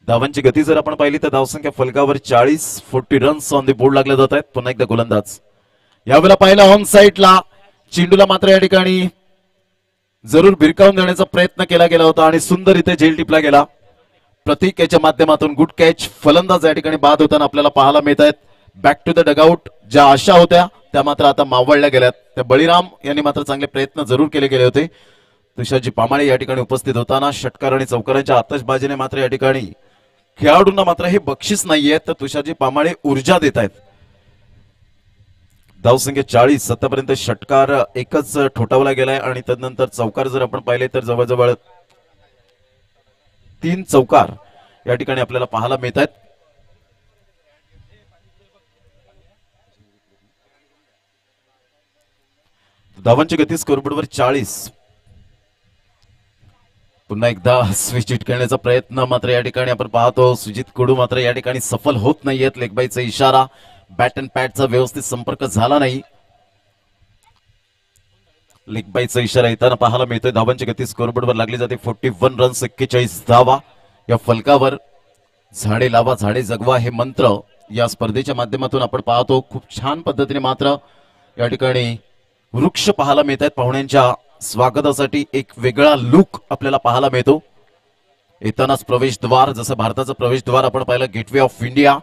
धावांची गती जर आपण पाहिली तर धावसंख्या फलकावर 40 रन्स ऑन द बोर्ड लागले जात आहेत. पुन्हा एकदा गोलंदाज यावेळेला पाहिला ऑन साईडला चेंडूला मात्र या ठिकाणी जरूर भिरकावून देण्याचा प्रयत्न केला गेला होता आणि सुंदर इथे झेल टिपला गेला. प्रतीक याच्या माध्यमातून गुड कॅच. फलंदाज या ठिकाणी बाद होताना आपल्याला पाहायला मिळत आहेत. Back to the dugout. ज्या आशा होत्या त्या मात्र आता मावळल्या गेल्यात. त्या बळीराम यांनी मात्र चांगले प्रयत्न जरूर केले गेले होते. तुषारजी पामाळे या ठिकाणी उपस्थित होताना षटकार आणि चौकारांच्या आतषबाजीने मात्र या ठिकाणी खेळाडूंना मात्र हे बक्षीस नाहीये, तर तुषारजी पामाळे ऊर्जा देत आहेत. धावसंख्या 40. आतापर्यंत षटकार एकच ठोठावला गेलाय आणि त्यानंतर चौकार जर आपण पाहिले तर जवळजवळ 3 चौकार या ठिकाणी आपल्याला पाहायला मिळत आहेत. धावांची गती स्कोरबोर्डवर 40. पुन्हा एकदा स्विच हिट करण्याचा प्रयत्न मात्र या ठिकाणी आपण पाहतो. सुजित कुडू मात्र या ठिकाणी सफल होत नाहीयेत. लेगबाईचा इशारा. बॅट अँड पॅडचा व्यवस्थित संपर्क झाला नाही. लेगबाईचा इशारा येताना पाहायला मिळतोय. धावांची गती स्कोरबोर्डवर लागली जाते 41 रन्स 41 धावा. या फलकावर झाडे लावा झाडे जगवा हे मंत्र या स्पर्धेच्या माध्यमातून आपण पाहतो. खूप छान पद्धतीने मात्र या ठिकाणी वृक्ष पाहायला मिळत आहेत. पाहुण्यांच्या स्वागतासाठी एक वेगळा लुक आपल्याला पाहायला मिळतो. येतानाच प्रवेशद्वार, जसं भारताचं प्रवेशद्वार आपण पाहिलं गेटवे ऑफ इंडिया,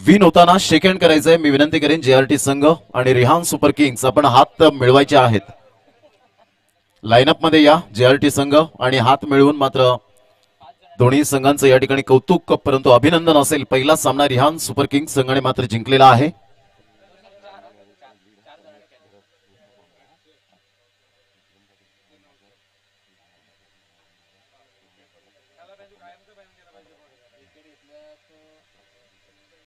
विन होताना शेक हँड करायचंय. मी विनंती करेन JRT संघ आणि रिहान सुपर किंग्स आपण हात मिळवायचे आहेत. लाईनअप मध्ये या JRT संघ आणि हात मिळवून मात्र दोन्ही संघांचं या ठिकाणी कौतुक परंतु अभिनंदन असेल. पहिला सामना रिहान सुपर किंग्स संघाने मात्र जिंकलेला आहे.